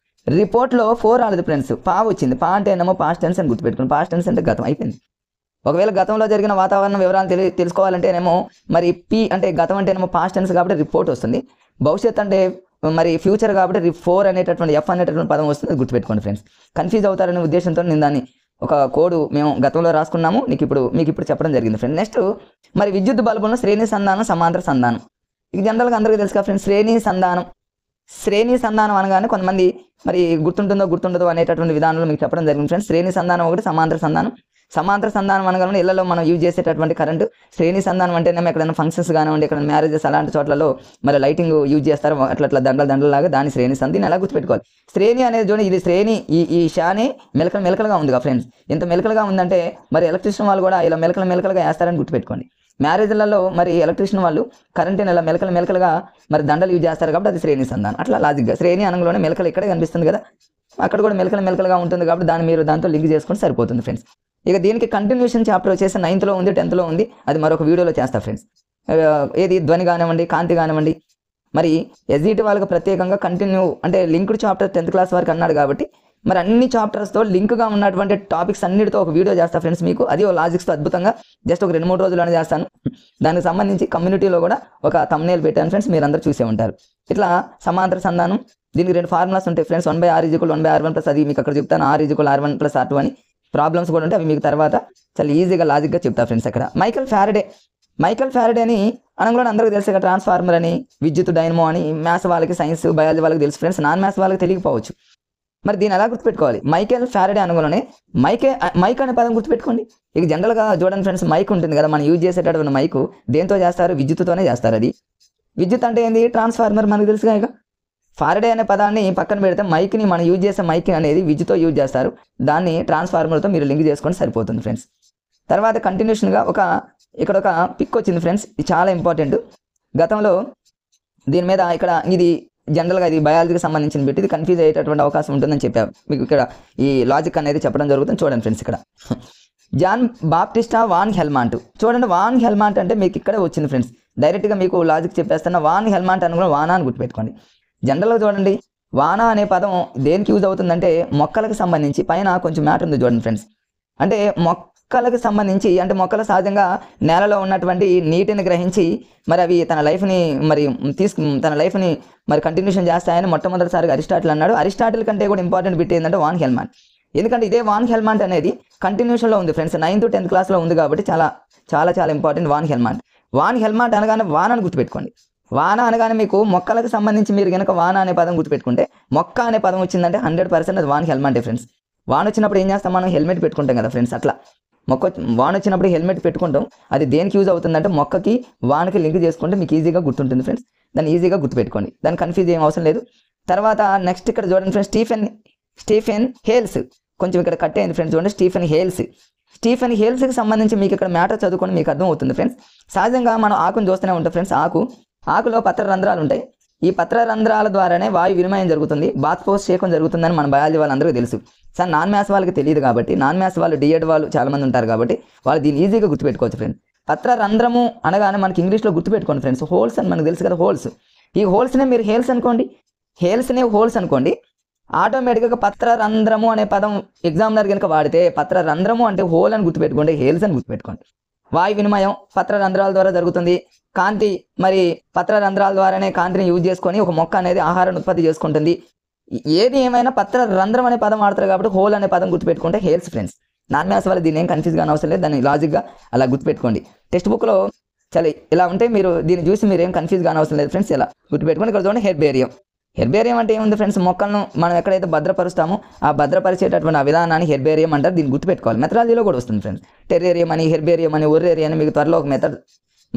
రిపోర్ట్లో 4 రాలేదు ఫ్రెండ్స్, పా వచ్చింది. పా అంటేనేమో పాస్ట్ టెన్స్ అని గుర్తుపెట్టుకోండి. పాస్ట్ టెన్స్ అంటే గతం, అయిపోయింది. ఒకవేళ గతంలో జరిగిన వాతావరణ వివరాలు తెలుసుకోవాలంటేనేమో మరి పి అంటే గతం అంటేనేమో పాస్ట్ టెన్స్ కాబట్టి రిపోర్ట్ వస్తుంది. భవిష్యత్ అంటే మరి ఫ్యూచర్ కాబట్టి 4 అనేటటువంటి ఎఫ్ అనేటటువంటి పదం వస్తుంది, గుర్తుపెట్టుకోండి ఫ్రెండ్స్. కన్ఫ్యూజ్ అవుతారనే ఉద్దేశంతో నేను దాన్ని ఒక కోడ్ మేము గతంలో రాసుకున్నాము, మీకు ఇప్పుడు చెప్పడం జరిగింది ఫ్రెండ్స్. నెక్స్ట్ మరి విద్యుత్ బల్బులను శ్రేణి సంధానం, సమాంతర సంధానం. ఇది జనరల్గా అందరికీ తెలుసు కదా ఫ్రెండ్స్. శ్రేణి సంధానం అనగానే కొంతమంది మరి గుర్తుండదో అనేటటువంటి విధానంలో మీకు చెప్పడం జరిగింది ఫ్రెండ్స్. శ్రేణి సంధానం ఒకటి, సమాంతర సంధానం అనగానే ఇళ్లలో మనం యూజ్ చేసేటటువంటి కరెంటు. శ్రేణి సంధానం అంటేనేమో ఎక్కడైనా ఫంక్షన్స్ కానివ్వండి, ఎక్కడ మ్యారేజెస్ అలాంటి చోట్లలో మరి లైటింగ్ యూజ్ చేస్తారు, అట్లా దండలాగా దాని శ్రేణి సంధి. దీన్ని ఎలా గుర్తుపెట్టుకోవాలి? శ్రేణి అనేది చూడండి, ఇది శ్రేణి, ఈ షాని మెలకలుగా ఉందిగా ఫ్రెండ్స్. ఇంత మెలకలుగా ఉందంటే మరి ఎలక్ట్రిషియన్ వాళ్ళు కూడా ఇలా మెలకలుగా వేస్తారని గుర్తుపెట్టుకోండి. మ్యారేజ్లలో మరి ఎలక్ట్రిషియన్ వాళ్ళు కరెంటుని ఇలా మెలకలుగా మరి దండలు యూజ్ చేస్తారు కాబట్టి అది శ్రేణి సంధానం. అట్లా లాజిక్గా శ్రేణి అనగానే మెలకలు ఇక్కడే కనిపిస్తుంది కదా, అక్కడ కూడా మెలకలుగా ఉంటుంది కాబట్టి మీరు దాంతో లింక్ చేసుకొని సరిపోతుంది ఫ్రెండ్స్. ఇక దీనికి కంటిన్యూషన్ చాప్టర్ వచ్చేసి 9th లో ఉంది, 10th లో ఉంది. అది మరొక వీడియోలో చేస్తా ఫ్రెండ్స్. ఏది ధ్వని కానివ్వండి, కాంతి కానివ్వండి. మరి ఎస్జిటి వాళ్ళకి ప్రత్యేకంగా కంటిన్యూ అంటే లింక్డ్ చాప్టర్ 10th క్లాస్ వరకు అన్నాడు కాబట్టి మరి అన్ని చాప్టర్స్తో లింక్గా ఉన్నటువంటి టాపిక్స్ అన్నిటితో ఒక వీడియో చేస్తా ఫ్రెండ్స్. మీకు అది లాజిక్స్తో అద్భుతంగా జస్ట్ ఒక 2-3 రోజుల్లోనే చేస్తాను. దానికి సంబంధించి కమ్యూనిటీలో కూడా ఒక థంబ్నెయిల్ పెట్టాను ఫ్రెండ్స్, మీరు అందరూ చూసే ఉంటారు. ఇట్లా సమాంతర సంధానం, దీనికి 2 ఫార్ములాస్ ఉంటాయి ఫ్రెండ్స్. 1/r = 1/r1+, అది మీకు అక్కడ చెప్తాను. r = r1+r2 అని ప్రాబ్లమ్స్ కూడా ఉంటాయి, అవి మీకు తర్వాత చాలా ఈజీగా లాజిక్గా చెప్తా ఫ్రెండ్స్. అక్కడ మైకల్ ఫ్యారడేని అనగానే అందరికీ తెలుసు కదా, ట్రాన్స్ఫార్మర్ అని, విద్యుత్ డైనమో అని. మ్యాథ్స్ వాళ్ళకి, సైన్స్, బయాలజీ వాళ్ళకి తెలుసు ఫ్రెండ్స్, నాన్ మ్యాథ్స్ వాళ్ళకి తెలియకపోవచ్చు. మరి దీన్ని ఎలా గుర్తుపెట్టుకోవాలి? మైకేల్ ఫ్యారడే అనగానే మైక్ అనే పదం గుర్తుపెట్టుకోండి. ఇక జనరల్గా చూడండి ఫ్రెండ్స్, మైక్ ఉంటుంది కదా, మనం యూజ్ చేసేటటువంటి మైక్ దేంతో చేస్తారు? విద్యుత్తోనే చేస్తారు. అది విద్యుత్ అంటే ఏంది? ట్రాన్స్ఫార్మర్, మనకు తెలుసుగా. ఇక ఫారడే అనే పదాన్ని పక్కన పెడితే మైక్ని మనం యూజ్ చేసే మైక్ అనేది విద్యుత్తో యూజ్ చేస్తారు. దాన్ని ట్రాన్స్ఫార్మర్తో మీరు లింక్ చేసుకొని సరిపోతుంది ఫ్రెండ్స్. తర్వాత కంటిన్యూషన్గా ఇక్కడ ఒక పిక్ వచ్చింది ఫ్రెండ్స్. ఇది చాలా ఇంపార్టెంట్. గతంలో దీని మీద ఇక్కడ ఇది జనరల్గా ఇది బయాలజీకి సంబంధించిన బిట్, ఇది కన్ఫ్యూజ్ అయ్యేటటువంటి అవకాశం ఉంటుందని చెప్పారు. మీకు ఇక్కడ ఈ లాజిక్ అనేది చెప్పడం జరుగుతుంది. చూడండి ఫ్రెండ్స్, ఇక్కడ జాన్ బాప్టిస్టా వాన్ హెల్మాంట్. చూడండి, వాన్ హెల్మాంట్ అంటే మీకు ఇక్కడే వచ్చింది ఫ్రెండ్స్. డైరెక్ట్గా మీకు లాజిక్ చెప్పేస్తున్న వాన్ హెల్మాంట్ అనుకున్న వానా అని గుర్తుపెట్టుకోండి. జనరల్గా చూడండి, వానా అనే పదం దేనికి యూజ్ అవుతుందంటే మొక్కలకు సంబంధించి. పైన కొంచెం మ్యాటర్ ఉంది చూడండి ఫ్రెండ్స్. అంటే మొక్కలకు సంబంధించి, అంటే మొక్కలు సహజంగా నేలలో ఉన్నటువంటి నీటిని గ్రహించి మరి అవి తన లైఫ్ని మరి కంటిన్యూషన్ చేస్తాయని మొట్టమొదటిసారిగా అరిస్టాటిల్ అన్నాడు. అరిస్టాటిల్ కంటే కూడా ఇంపార్టెంట్ బిట్ ఏంటంటే వాన్ హెల్మాంట్. ఎందుకంటే ఇదే వాన్ హెల్మాంట్ అనేది కంటిన్యూషన్లో ఉంది ఫ్రెండ్స్. 9th 10th క్లాస్లో ఉంది కాబట్టి చాలా చాలా చాలా important Van Helmont. Van Helmont అనగానే వానాన్ని గుర్తుపెట్టుకోండి. వాన అనగానే మీకు మొక్కలకు సంబంధించి మీరు కనుక వాన అనే పదం గుర్తుపెట్టుకుంటే, మొక్క అనే పదం వచ్చిందంటే 100% అది వాన్ హెల్మాంటే ఫ్రెండ్స్. వాన వచ్చినప్పుడు ఏం చేస్తాం, మనం హెల్మెట్ పెట్టుకుంటాం కదా ఫ్రెండ్స్. అట్లా వాన వచ్చినప్పుడు హెల్మెట్ పెట్టుకుంటాం. అది దేనికి యూజ్ అవుతుందంటే మొక్కకి వానకి లింక్ చేసుకుంటే మీకు ఈజీగా గుర్తుంటుంది ఫ్రెండ్స్. దాన్ని ఈజీగా గుర్తుపెట్టుకోండి, దాన్ని కన్ఫ్యూజ్ ఏం అవసరం లేదు. తర్వాత నెక్స్ట్ ఇక్కడ చూడండి ఫ్రెండ్స్, స్టీఫెన్ హేల్స్. కొంచెం ఇక్కడ కట్ అయింది ఫ్రెండ్స్. చూడండి, స్టీఫెన్ హేల్స్కి సంబంధించి మీకు ఇక్కడ మ్యాటర్ చదువుకొని మీకు అర్థం అవుతుంది ఫ్రెండ్స్. సహజంగా మనం ఆకును చూస్తూనే ఉంటాం ఫ్రెండ్స్. ఆకులో పత్ర రంధ్రాలు ఉంటాయి. ఈ పత్ర రంధ్రాల ద్వారానే వాయు వినిమయం జరుగుతుంది, బాష్పోత్సేకం జరుగుతుందని మన బయాలజీ వాళ్ళందరికీ తెలుసు. సార్ నాన్ మ్యాథ్స్ వాళ్ళకి తెలియదు కాబట్టి, నాన్ మ్యాథ్స్ వాళ్ళు డిఎడ్ వాళ్ళు చాలామంది ఉంటారు కాబట్టి వాళ్ళు దీన్ని ఈజీగా గుర్తుపెట్టుకోవచ్చు ఫ్రెండ్స్. పత్ర రంధ్రము అనగానే మనకి ఇంగ్లీష్లో గుర్తుపెట్టుకోండి ఫ్రెండ్స్. హోల్స్ అని మనకు తెలుసు కదా, హోల్స్. ఈ హోల్స్నే మీరు హోల్స్ అనుకోండి. ఆటోమేటిక్గా పత్ర రంధ్రము అనే పదం ఎగ్జామినర్ కనుక వాడితే పత్ర రంధ్రము అంటే హోల్ అని గుర్తుపెట్టుకోండి, హేల్స్ అని గుర్తుపెట్టుకోండి. వాయు వినిమయం పత్ర రంధ్రాల ద్వారా జరుగుతుంది. కాంతి మరి పత్ర రంధ్రాల ద్వారానే కాంతిని యూజ్ చేసుకొని ఒక మొక్క అనేది ఆహారాన్ని ఉత్పత్తి చేసుకుంటుంది. ఏది ఏమైనా పత్ర రంధ్రం అనే పదం వాడతారు కాబట్టి హోల్ అనే పదం గుర్తుపెట్టుకుంటే హేల్స్ ఫ్రెండ్స్. నాన్ మ్యాథ్స్ వల్ల దీన్ని ఏం కన్ఫ్యూజ్ కానీ అవసరం లేదు, దాన్ని లాజిక్గా అలా గుర్తుపెట్టుకోండి. టెక్స్ట్ బుక్లో చాలా ఇలా ఉంటే మీరు దీన్ని చూసి మీరు ఏం కన్ఫ్యూజ్ కానీ అవసరం లేదు ఫ్రెండ్స్. ఇలా గుర్తుపెట్టుకోండి. ఇక్కడ చూడండి, హెర్బేరియం అంటే ఏముంది ఫ్రెండ్స్, మొక్కలను మనం ఎక్కడైతే భద్రపరుస్తామో ఆ భద్రపరిచేటటువంటి ఆ విధానాన్ని హెర్బేరియం అంటారు. దీన్ని గుర్తుపెట్టుకోవాలి. మెథడాలజీలో కూడా వస్తుంది ఫ్రెండ్స్. టెర్రేరియం అని, హెర్బేరియం అని, ఒర్రేరియం అని మీకు త్వరలో ఒక మెథడ్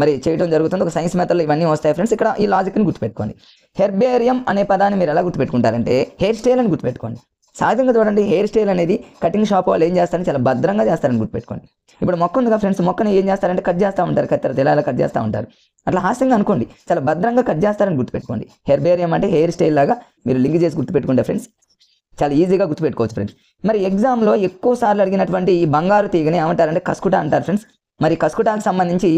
మరి చేయడం జరుగుతుంది. ఒక సైన్స్ మెథడ్లో ఇవన్నీ వస్తాయి ఫ్రెండ్స్. ఇక్కడ ఈ లాజిక్ని గుర్తుపెట్టుకోండి. హెర్బేరియం అనే పదాన్ని మీరు ఎలా గుర్తుపెట్టుకుంటారంటే హెయిర్ స్టైల్ అని గుర్తుపెట్టుకోండి. సహజంగా చూడండి, హెయిర్ స్టైల్ అనేది కటింగ్ షాప్ వాళ్ళు ఏం చేస్తారని చాలా భద్రంగా చేస్తారని గుర్తుపెట్టుకోండి. ఇప్పుడు మొక్క ఉంది కదా ఫ్రెండ్స్, మొక్కని ఏం చేస్తారంటే కట్ చేస్తూ ఉంటారు, కత్తెరతో ఇలా కట్ చేస్తూ ఉంటారు. అట్లా హాస్యంగా అనుకోండి, చాలా భద్రంగా కట్ చేస్తారని గుర్తుపెట్టుకోండి. హెర్బేరియం అంటే హెయిర్ స్టైల్ లాగా మీరు లింక్ చేసి గుర్తుపెట్టుకుంటే ఫ్రెండ్స్ చాలా ఈజీగా గుర్తుపెట్టుకోవచ్చు ఫ్రెండ్స్. మరి ఎగ్జామ్లో ఎక్కువ సార్లు అడిగినటువంటి ఈ బంగారు తీగని ఏమంటారంటే కస్కుటా అంటారు ఫ్రెండ్స్. మరి కస్కుటాకి సంబంధించి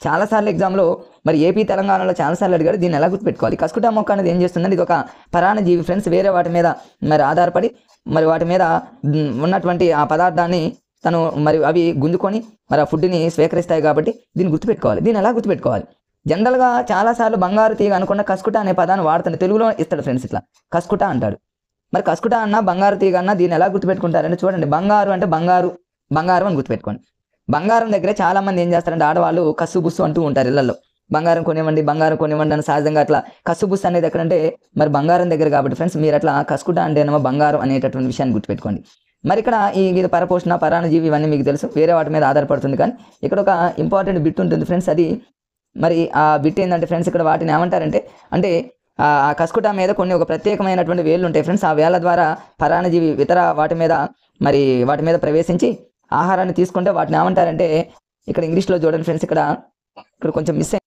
చాలాసార్లు ఎగ్జామ్లో మరి ఏపీ తెలంగాణలో చాలాసార్లు అడిగారు. దీన్ని ఎలా గుర్తుపెట్టుకోవాలి? కస్కుటా మొక్క అనేది ఏం చేస్తుందంటే ఇది ఒక పరాన్నజీవి ఫ్రెండ్స్. వేరే వాటి మీద మరి ఆధారపడి మరి వాటి మీద ఉన్నటువంటి ఆ పదార్థాన్ని తను మరి అవి గుంజుకొని మరి ఆ ఫుడ్ని స్వీకరిస్తాయి కాబట్టి దీన్ని గుర్తుపెట్టుకోవాలి. దీన్ని ఎలా గుర్తుపెట్టుకోవాలి? జనరల్గా చాలాసార్లు బంగారు తీగ అనుకున్న కస్కుటా అనే పదాన్ని వాడుతుంది. తెలుగులో ఇస్తాడు ఫ్రెండ్స్, ఇట్లా కస్కుటా అంటాడు. మరి కస్కుటా అన్న బంగారు తీగ అన్న దీన్ని ఎలా గుర్తుపెట్టుకుంటారంటే చూడండి, బంగారు అంటే బంగారు అని గుర్తుపెట్టుకోండి. బంగారం దగ్గర చాలామంది ఏం చేస్తారంటే ఆడవాళ్ళు కస్సు బుస్సు అంటూ ఉంటారు ఇళ్లలో. బంగారం కొనివ్వండి అని సహజంగా అట్లా కస్సు బుస్సు అనేది ఎక్కడంటే మరి బంగారం దగ్గర కాబట్టి ఫ్రెండ్స్ మీరు అట్లా కస్కుటా అంటేనేమో బంగారం అనేటటువంటి విషయాన్ని గుర్తుపెట్టుకోండి. మరి ఇక్కడ ఇది పరపోషణ పరాన్నజీవి ఇవన్నీ మీకు తెలుసు, వేరే వాటి మీద ఆధారపడుతుంది. కానీ ఇక్కడ ఒక ఇంపార్టెంట్ బిట్ ఉంటుంది ఫ్రెండ్స్. అది మరి ఆ బిట్ ఏంటంటే ఫ్రెండ్స్ ఇక్కడ వాటిని ఏమంటారంటే అంటే ఆ కస్కుటా మీద కొన్ని ఒక ప్రత్యేకమైనటువంటి వేళ్ళు ఉంటాయి ఫ్రెండ్స్. ఆ వేళ్ళ ద్వారా పరాన్నజీవి ఇతర వాటి మీద ప్రవేశించి ఆహారాన్ని తీసుకుంటే వాటిని ఏమంటారంటే ఇక్కడ ఇంగ్లీష్లో చూడండి ఫ్రెండ్స్, ఇక్కడ కొంచెం మిస్ అయ్యింది.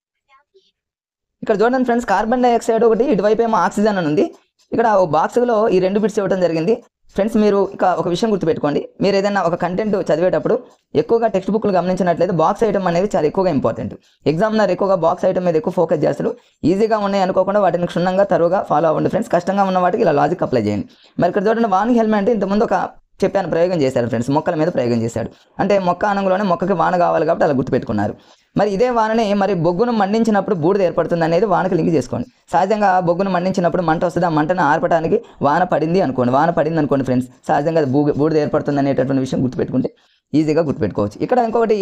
ఇక్కడ చూడండి ఫ్రెండ్స్, కార్బన్ డైఆక్సైడ్ ఒకటి, ఇటువైపు ఏమో ఆక్సిజన్ అని ఉంది. ఇక్కడ ఓ బాక్స్లో ఈ 2 బిట్స్ ఇవ్వడం జరిగింది ఫ్రెండ్స్. మీరు ఇక ఒక విషయం గుర్తుపెట్టుకోండి, మీరు ఏదైనా ఒక కంటెంట్ చదివేటప్పుడు ఎక్కువగా టెక్స్ట్ బుక్లు గమనించినట్లయితే బాక్స్ ఐటమ్ అనేది చాలా ఎక్కువగా ఇంపార్టెంట్. ఎగ్జామినర్ ఎక్కువగా బాక్స్ ఐటమ్ మీద ఎక్కువ ఫోకస్ చేస్తారు. ఈజీగా ఉన్నాయి అనుకోకుండా వాటిని క్షుణ్ణంగా తరువుగా ఫాలో అవ్వండి ఫ్రెండ్స్. కష్టంగా ఉన్న వాటికి ఇలా లాజిక్ అప్లై చేయండి. మరి ఇక్కడ చూడండి, వాన్ హెల్మెట్ ఇంతకుముందు ఒక చెప్పాను ప్రయోగం చేశారు ఫ్రెండ్స్, మొక్కల మీద ప్రయోగం చేశాడు. అంటే మొక్క అనంలోనే మొక్కకి వాన కావాలి కాబట్టి అలా గుర్తుపెట్టుకున్నారు. మరి ఇదే వానని మరి బొగ్గును మండించినప్పుడు బూడిద ఏర్పడుతుంది అనేది వానకి లింక్ చేసుకోండి. సహజంగా బొగ్గును మండించినప్పుడు మంట వస్తుంది, ఆ మంటను ఆర్పడానికి వాన పడింది అనుకోండి ఫ్రెండ్స్, సహజంగా బూడిద ఏర్పడుతుంది అనేటటువంటి విషయం గుర్తుపెట్టుకుంటే ఈజీగా గుర్తుపెట్టుకోవచ్చు. ఇక్కడ ఇంకొకటి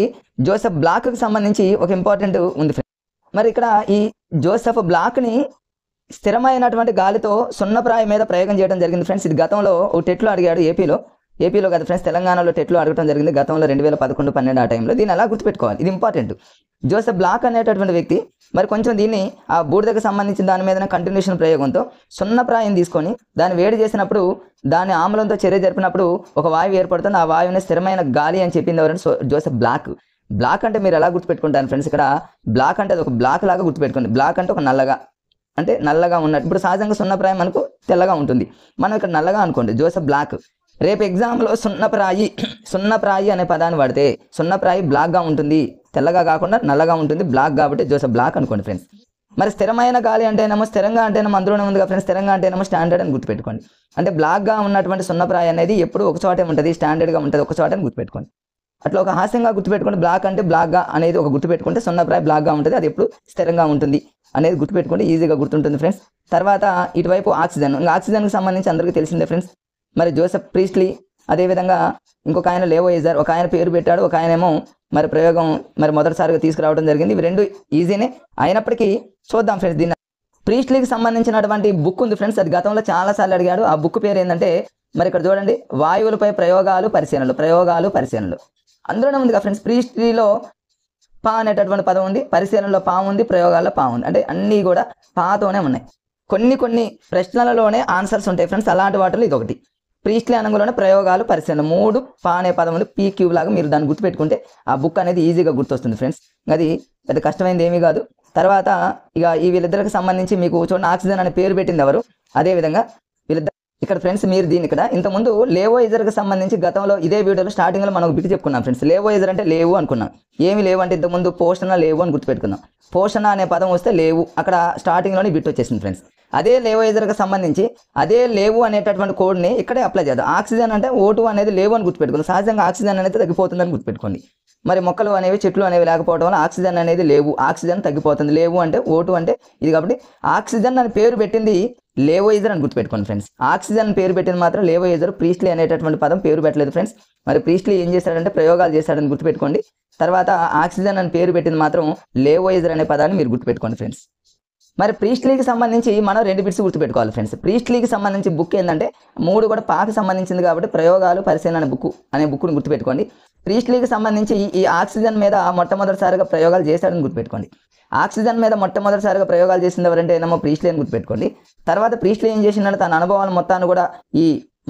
జోసెఫ్ బ్లాక్కి సంబంధించి ఒక ఇంపార్టెంట్ ఉంది ఫ్రెండ్స్. మరి ఇక్కడ ఈ జోసెఫ్ బ్లాక్ని స్థిరమైనటువంటి గాలితో సున్నప్రాయం మీద ప్రయోగం చేయడం జరిగింది ఫ్రెండ్స్. ఇది గతంలో ఒక టెట్లో అడిగాడు ఏపీలో. ఏపీలో కదా ఫ్రెండ్స్, తెలంగాణలో టెట్లో అడగడం జరిగింది గతంలో 2011-12 ఆ టైంలో. దీన్ని ఎలా గుర్తుపెట్టుకోవాలి, ఇది ఇంపార్టెంట్. జోసెఫ్ బ్లాక్ అనేటటువంటి వ్యక్తి మరి కొంచెం దీన్ని ఆ బూడిదకు సంబంధించిన దాని మీద కంటిన్యూషన్ ప్రయోగంతో సున్నప్రాయం తీసుకొని దాన్ని వేడి చేసినప్పుడు దాని ఆమ్లంతో చర్య జరిపినప్పుడు ఒక వాయువు ఏర్పడుతుంది. ఆ వాయువుని స్థిరమైన గాలి అని చెప్పింది ఎవరంటే జోసెఫ్ బ్లాక్. బ్లాక్ అంటే మీరు ఎలా గుర్తుపెట్టుకుంటారు ఫ్రెండ్స్, ఇక్కడ బ్లాక్ అంటే అది ఒక బ్లాక్ లాగా గుర్తుపెట్టుకోండి. బ్లాక్ అంటే ఒక నల్లగా, అంటే నల్లగా ఉన్నట్టు. ఇప్పుడు సహజంగా సున్నప్రాయం మనకు తెల్లగా ఉంటుంది, మనం ఇక్కడ నల్లగా అనుకోండి, జోసెఫ్ బ్లాక్. రేపు ఎగ్జామ్లో సున్నప్రాయి అనే పదాన్ని వాడితే సున్నప్రాయి బ్లాక్గా ఉంటుంది, తెల్లగా కాకుండా నల్లగా ఉంటుంది, బ్లాక్ కాబట్టి జోసెఫ్ బ్లాక్ అనుకోండి ఫ్రెండ్స్. మరి స్థిరమైన గాలి అంటేనేమో, స్థిరంగా అంటేనేమో అందులోనే ఉంది కదా ఫ్రెండ్స్, స్థిరంగా అంటేనేమో స్టాండర్డ్ అని గుర్తుపెట్టుకోండి. అంటే బ్లాక్గా ఉన్నటువంటి సున్నప్రాయి అనేది ఎప్పుడు ఒక చోటే ఉంటుంది, స్టాండర్డ్గా ఉంటుంది, ఒక చోట అని గుర్తుపెట్టుకోండి. అట్లా ఒక హాస్యంగా గుర్తుపెట్టుకోండి. బ్లాక్ అంటే బ్లాక్గా అనేది ఒక గుర్తుపెట్టుకుంటే సున్నప్రాయి బ్లాక్గా ఉంటుంది, అది ఎప్పుడు స్థిరంగా ఉంటుంది అనేది గుర్తుపెట్టుకుంటే ఈజీగా గుర్తుంటుంది ఫ్రెండ్స్. తర్వాత ఇటువైపు ఆక్సిజన్. ఇంకా ఆక్సిజన్కి సంబంధించి అందరికీ తెలిసిందే ఫ్రెండ్స్. మరి జోసెఫ్ ప్రీస్ట్లీ, అదేవిధంగా ఇంకొక ఆయన లేవోయిజర్, ఒక ఆయన పేరు పెట్టాడు, ఒక ఆయనేమో మరి ప్రయోగం మరి మొదటిసారిగా తీసుకురావడం జరిగింది. ఇవి రెండు ఈజీనే అయినప్పటికీ చూద్దాం ఫ్రెండ్స్. దీన్ని ప్రీస్ట్లీకి సంబంధించినటువంటి బుక్ ఉంది ఫ్రెండ్స్, అది గతంలో చాలాసార్లు అడిగాడు. ఆ బుక్ పేరు ఏంటంటే మరి ఇక్కడ చూడండి, వాయువులపై ప్రయోగాలు పరిశీలనలు. అందులోనే ఉంది కదా ఫ్రెండ్స్, ప్రీస్ట్లీలో పా అనేటటువంటి పదం ఉంది, పరిశీలనలో పా ఉంది, ప్రయోగాల్లో పా ఉంది. అంటే అన్నీ కూడా పాతోనే ఉన్నాయి. కొన్ని ప్రశ్నలలోనే ఆన్సర్స్ ఉంటాయి ఫ్రెండ్స్, అలాంటి వాటిలో ఇది ఒకటి. ప్రీస్ట్లీ అనగానే ప్రయోగాలు పరిశీలన 3 పా అనే పదం ఉంది, పీ లాగా మీరు దాన్ని గుర్తుపెట్టుకుంటే ఆ బుక్ అనేది ఈజీగా గుర్తొస్తుంది ఫ్రెండ్స్. అది పెద్ద కష్టమైనది ఏమీ కాదు. తర్వాత ఇక ఈ వీళ్ళిద్దరికి సంబంధించి మీకు చూడండి, ఆక్సిజన్ అనే పేరు పెట్టింది ఎవరు, అదేవిధంగా వీళ్ళిద్దరు ఇక్కడ ఫ్రెండ్స్. మీరు దీని ఇక్కడ ఇంతకుముందు లేవోయిజర్కి సంబంధించి గతంలో ఇదే వీడియోలో స్టార్టింగ్లో మనం బిట్ చెప్పుకున్నాం ఫ్రెండ్స్. లేవోయిజర్ అంటే లేవు అనుకున్నాం, ఏమి లేవు అంటే ఇంతకుముందు పోషణ లేవు అని గుర్తుపెట్టుకున్నాం. పోషణ అనే పదం వస్తే లేవు, అక్కడ స్టార్టింగ్లోనే బిట్ వచ్చేసింది ఫ్రెండ్స్. అదే లేవోయిజర్కి సంబంధించి అదే లేవు అనేటటువంటి కోడ్ని ఇక్కడే అప్లై చేద్దాం. ఆక్సిజన్ అంటే O2 అనేది లేవు అని గుర్తుపెట్టుకోండి. సహజంగా ఆక్సిజన్ అనేది తగ్గిపోతుందని గుర్తుపెట్టుకోండి. మరి మొక్కలు అనేవి, చెట్లు అనేవి లేకపోవడం వల్ల ఆక్సిజన్ అనేది లేవు, ఆక్సిజన్ తగ్గిపోతుంది. లేవు అంటే O2 అంటే ఇది, కాబట్టి ఆక్సిజన్ అని పేరు పెట్టింది లేవోయిజర్ అని గుర్తుపెట్టుకోండి ఫ్రెండ్స్. ఆక్సిజన్ పేరు పెట్టింది మాత్రం లేవోయిజర్, ప్రీస్ట్లీ అనేటటువంటి పదం పేరు పెట్టలేదు ఫ్రెండ్స్. మరి ప్రీస్ట్లీ ఏం చేశాడంటే ప్రయోగాలు చేశాడని గుర్తుపెట్టుకోండి. తర్వాత ఆక్సిజన్ అని పేరు పెట్టింది మాత్రం లేవోయిజర్ అనే పదాన్ని మీరు గుర్తుపెట్టుకోండి ఫ్రెండ్స్. మరి ప్రీస్ట్లీకి సంబంధించి మనం 2 బిట్స్ గుర్తుపెట్టుకోవాలి ఫ్రెండ్స్. ప్రీస్ట్లీకి సంబంధించి బుక్ ఏంటంటే 3 కూడా పాకి సంబంధించింది కాబట్టి ప్రయోగాలు పరిశీలన అనే బుక్ని గుర్తుపెట్టుకోండి. ప్రీస్ట్లీకి సంబంధించి ఈ ఆక్సిజన్ మీద మొట్టమొదటిసారిగా ప్రయోగాలు చేశాడని గుర్తుపెట్టుకోండి. ఆక్సిజన్ మీద మొట్టమొదటిసారిగా ప్రయోగాలు చేసింది ఎవరంటే ఏమో ప్రీస్ట్లీ అని గుర్తుపెట్టుకోండి. తర్వాత ప్రీస్ట్లీ ఏం చేసిందంటే తన అనుభవాల మొత్తాన్ని కూడా ఈ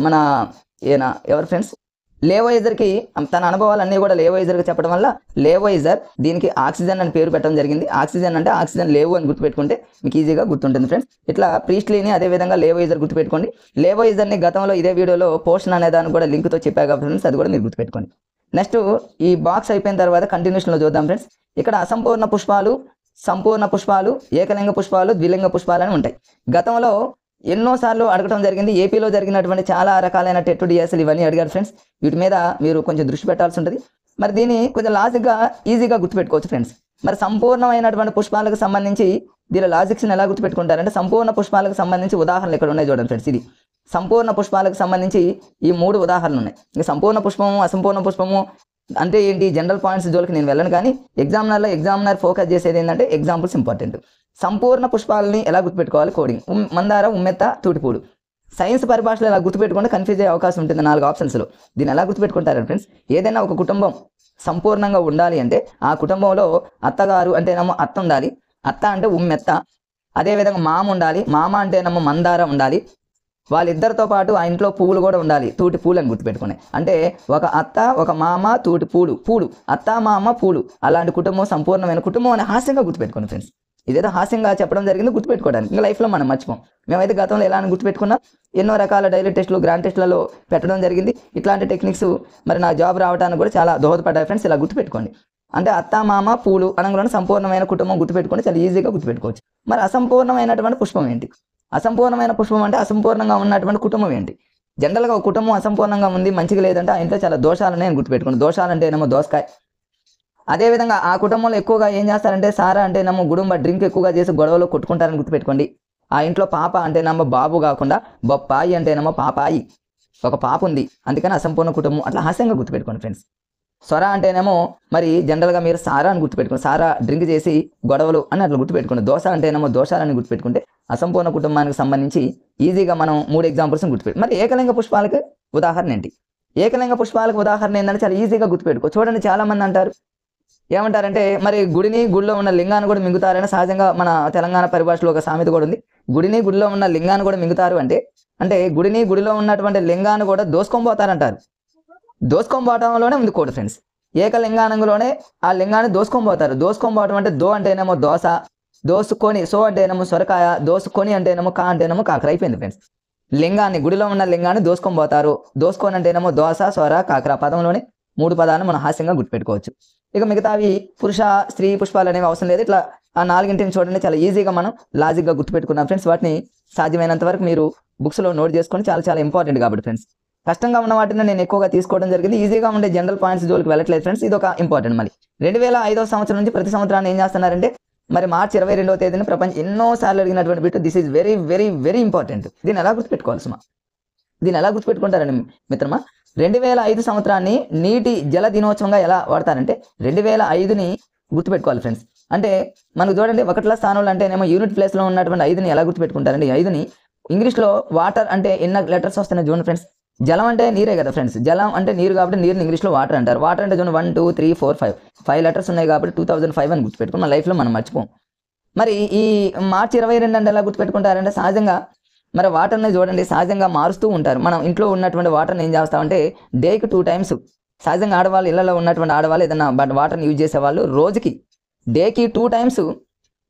మన ఎవరు ఫ్రెండ్స్, లేవోయిజర్కి తన అనుభవాలన్నీ కూడా లేవోయిజర్కి చెప్పడం వల్ల లేవోయిజర్ దీనికి ఆక్సిజన్ అని పేరు పెట్టడం జరిగింది. ఆక్సిజన్ అంటే ఆక్సిజన్ లేవు అని గుర్తుపెట్టుకుంటే మీకు ఈజీగా గుర్తుంటుంది ఫ్రెండ్స్. ఇట్లా ప్రీస్ట్లీని అదేవిధంగా లేవోయిజర్ గుర్తుపెట్టుకోండి. లేవోయిజర్ని గతంలో ఇదే వీడియోలో పోషణ అనే దాన్ని కూడా లింక్తో చెప్పాగా ఫ్రెండ్స్, అది కూడా మీరు గుర్తుపెట్టుకోండి. నెక్స్ట్ ఈ బాక్స్ అయిపోయిన తర్వాత కంటిన్యూషన్లో చూద్దాం ఫ్రెండ్స్. ఇక్కడ అసంపూర్ణ పుష్పాలు, సంపూర్ణ పుష్పాలు, ఏకలింగ పుష్పాలు, ద్విలింగ పుష్పాలు అని ఉంటాయి. గతంలో ఎన్నోసార్లు అడగడం జరిగింది. ఏపీలో జరిగినటువంటి చాలా రకాలైన టెట్ డిఎస్ఎల్ ఇవన్నీ అడిగారు ఫ్రెండ్స్. వీటి మీద మీరు కొంచెం దృష్టి పెట్టాల్సి ఉంటుంది. మరి దీన్ని కొంచెం లాజిక్గా ఈజీగా గుర్తుపెట్టుకోవచ్చు ఫ్రెండ్స్. మరి సంపూర్ణమైనటువంటి పుష్పాలకు సంబంధించి దీని లాజిక్స్ని ఎలా గుర్తుపెట్టుకుంటారంటే, సంపూర్ణ పుష్పాలకు సంబంధించి ఉదాహరణలు ఇక్కడ ఉన్నాయి చూడండి ఫ్రెండ్స్. ఇది సంపూర్ణ పుష్పాలకు సంబంధించి ఈ 3 ఉదాహరణలు ఉన్నాయి. ఇంకా సంపూర్ణ పుష్పము, అసంపూర్ణ పుష్పము అంటే ఏంటి, జనరల్ పాయింట్స్ జోలికి నేను వెళ్ళను, కానీ ఎగ్జామినర్ ఫోకస్ చేసేది ఏంటంటే ఎగ్జాంపుల్స్ ఇంపార్టెంట్. సంపూర్ణ పుష్పాలని ఎలా గుర్తుపెట్టుకోవాలి, కోడింగ్ మందార, ఉమ్మెత్త, తూటిపూడు. సైన్స్ పరిభాషలో ఎలా గుర్తుపెట్టుకుంటే కన్ఫ్యూజ్ అయ్యే అవకాశం ఉంటుంది 4 ఆప్షన్స్లో. దీన్ని ఎలా గుర్తుపెట్టుకుంటారు ఫ్రెండ్స్, ఏదైనా ఒక కుటుంబం సంపూర్ణంగా ఉండాలి అంటే ఆ కుటుంబంలో అత్తగారు అంటేనేమో అత్త ఉండాలి, అత్త అంటే ఉమ్మెత్త. అదేవిధంగా మామ ఉండాలి, మామ అంటేనేమో మందార ఉండాలి. వాళ్ళిద్దరితో పాటు ఆ ఇంట్లో పువ్వులు కూడా ఉండాలి, తూటి పూలు అని గుర్తుపెట్టుకుని. అంటే ఒక అత్త, ఒక మామ, తూటి పూలు, అత్త, మామ, పూలు, అలాంటి కుటుంబం సంపూర్ణమైన కుటుంబం అని హాస్యంగా గుర్తుపెట్టుకోండి ఫ్రెండ్స్. ఇదేదో హాస్యంగా చెప్పడం జరిగింది గుర్తుపెట్టుకోవడానికి, ఇంకా లైఫ్లో మనం మర్చిపోం. మేమైతే గతంలో ఎలా అని గుర్తుపెట్టుకున్నాం, ఎన్నో రకాల డైలీ టెస్టులు, గ్రాండ్ టెస్టులలో పెట్టడం జరిగింది. ఇట్లాంటి టెక్నిక్స్ మరి నా జాబ్ రావడానికి కూడా చాలా దోహదపడ్డాయి ఫ్రెండ్స్. ఇలా గుర్తుపెట్టుకోండి. అంటే అత్త, మామ, పూలు అనగానే సంపూర్ణమైన కుటుంబం గుర్తుపెట్టుకొని చాలా ఈజీగా గుర్తుపెట్టుకోవచ్చు. మరి అసంపూర్ణమైనటువంటి పుష్పం ఏంటి, అసంపూర్ణమైన పుష్పం అంటే అసంపూర్ణంగా ఉన్నటువంటి కుటుంబం ఏంటి. జనరల్గా ఒక కుటుంబం అసంపూర్ణంగా ఉంది, మంచిగా లేదంటే ఆ ఇంట్లో చాలా దోషాలనే గుర్తుపెట్టుకోండి. దోషాలంటే ఏమో దోసకాయ. అదేవిధంగా ఆ కుటుంబంలో ఎక్కువగా ఏం చేస్తారంటే సారా అంటేనేమో గుడుంబ డ్రింక్ ఎక్కువగా చేసి గొడవలో కొట్టుకుంటారని గుర్తుపెట్టుకోండి. ఆ ఇంట్లో పాప అంటేనేమో బాబు కాకుండా బొప్పాయి అంటేనేమో పాపాయి, ఒక పాప ఉంది, అందుకని అసంపూర్ణ కుటుంబం. అట్లా హాస్యంగా గుర్తుపెట్టుకోండి ఫ్రెండ్స్. స్వర అంటేనేమో మరి జనరల్గా మీరు సారా అని గుర్తుపెట్టుకోండి, సారా డ్రింక్ చేసి గొడవలు అని అట్లా గుర్తుపెట్టుకోండి. దోశ అంటేనేమో దోషాలని గుర్తుపెట్టుకుంటే అసంపూర్ణ కుటుంబానికి సంబంధించి ఈజీగా మనం 3 ఎగ్జాంపుల్స్ గుర్తుపెట్టు. మరి ఏకలింగ పుష్పాలకి ఉదాహరణ ఏంటి, ఏకలింగ పుష్పాలకు ఉదాహరణ ఏంటంటే చాలా ఈజీగా గుర్తుపెట్టుకో. చూడండి చాలామంది అంటారు ఏమంటారంటే మరి గుడిలో ఉన్న లింగాన్ని కూడా మింగుతారని. సహజంగా మన తెలంగాణ పరిభాషలో ఒక సామెత కూడా ఉంది, గుడిలో ఉన్న లింగాన్ని కూడా మింగుతారు అంటే గుడిలో ఉన్నటువంటి లింగాన్ని కూడా దోసుకొని పోవటంలోనే ఉంది కోడ్ ఫ్రెండ్స్. ఏకలింగానంలోనే ఆ లింగాన్ని దోసుకొని పోవటం అంటే దో అంటేనేమో దోస, దోసుకొని, సో అంటేనేమో సొరకాయ, దోసుకొని అంటేనేమో అంటేనేమో కాకర. అయిపోయింది ఫ్రెండ్స్. గుడిలో ఉన్న లింగాన్ని దోసుకొని అంటేనేమో దోస, సొర, కాకర. పదంలోనే 3 పదాలను మనం హాస్యంగా గుర్తుపెట్టుకోవచ్చు. ఇక మిగతావి పురుష స్త్రీ పుష్పాలు అనేవి అవసరం లేదు. ఇట్లా ఆ 4 చూడండి చాలా ఈజీగా మనం లాజిక్గా గుర్తుపెట్టుకున్నాం ఫ్రెండ్స్. వాటిని సాధ్యమైనంత వరకు మీరు బుక్స్లో నోట్ చేసుకొని చాలా ఇంపార్టెంట్ కాబట్టి ఫ్రెండ్స్. కష్టంగా ఉన్న వాటిని నేను ఎక్కువగా తీసుకోవడం జరిగింది. ఈజీగా ఉండే జనరల్ పాయింట్స్ జోలికి వెళ్ళట్లేదు ఫ్రెండ్స్. ఇది ఒక ఇంపార్టెంట్. మళ్ళీ 2005వ సంవత్సరం నుంచి ప్రతి సంవత్సరాన్ని ఏం చేస్తున్నారంటే మరి మార్చి 22వ తేదీన ప్రపంచం ఎన్నోసార్లు అడిగినటువంటి bit. This is very very very important. దీన్ని ఎలా గుర్తుపెట్టుకుంటారండి మిత్రమా? 2005 సంవత్సరాన్ని నీటి జల దినోత్సవంగా ఎలా వాడతారంటే 2005ని గుర్తుపెట్టుకోవాలి ఫ్రెండ్స్. అంటే మనకు చూడండి 1ల స్థానంలో అంటేనేమో యూనిట్ ప్లేస్లో ఉన్నటువంటి 5ని ఎలా గుర్తుపెట్టుకుంటారండి? 5ని ఇంగ్లీష్లో వాటర్ అంటే ఎన్ని లెటర్స్ వస్తున్నాయి చూడండి ఫ్రెండ్స్. జలం అంటే నీరే కదా ఫ్రెండ్స్. జలం అంటే నీరు కాబట్టి నీరుని ఇంగ్లీష్లో వాటర్ అంటారు. వాటర్ అంటే చూడండి 1 2 3 4 5 లెటర్స్ ఉన్నాయి కాబట్టి 2005 అని గుర్తుపెట్టుకుని మన లైఫ్లో మనం మర్చిపోం. మరి ఈ మార్చి 22 అంటే ఎలా గుర్తుపెట్టుకుంటారంటే సహజంగా మరి వాటర్ని చూడండి సహజంగా మారుస్తూ ఉంటారు. మనం ఇంట్లో ఉన్నటువంటి వాటర్ని ఏం చేస్తామంటే డేకి 2 times సహజంగా ఆడవాళ్ళు ఇళ్లలో ఉన్నటువంటి ఆడవాళ్ళు ఏదైనా వాటర్ని యూజ్ చేసేవాళ్ళు డేకి 2 times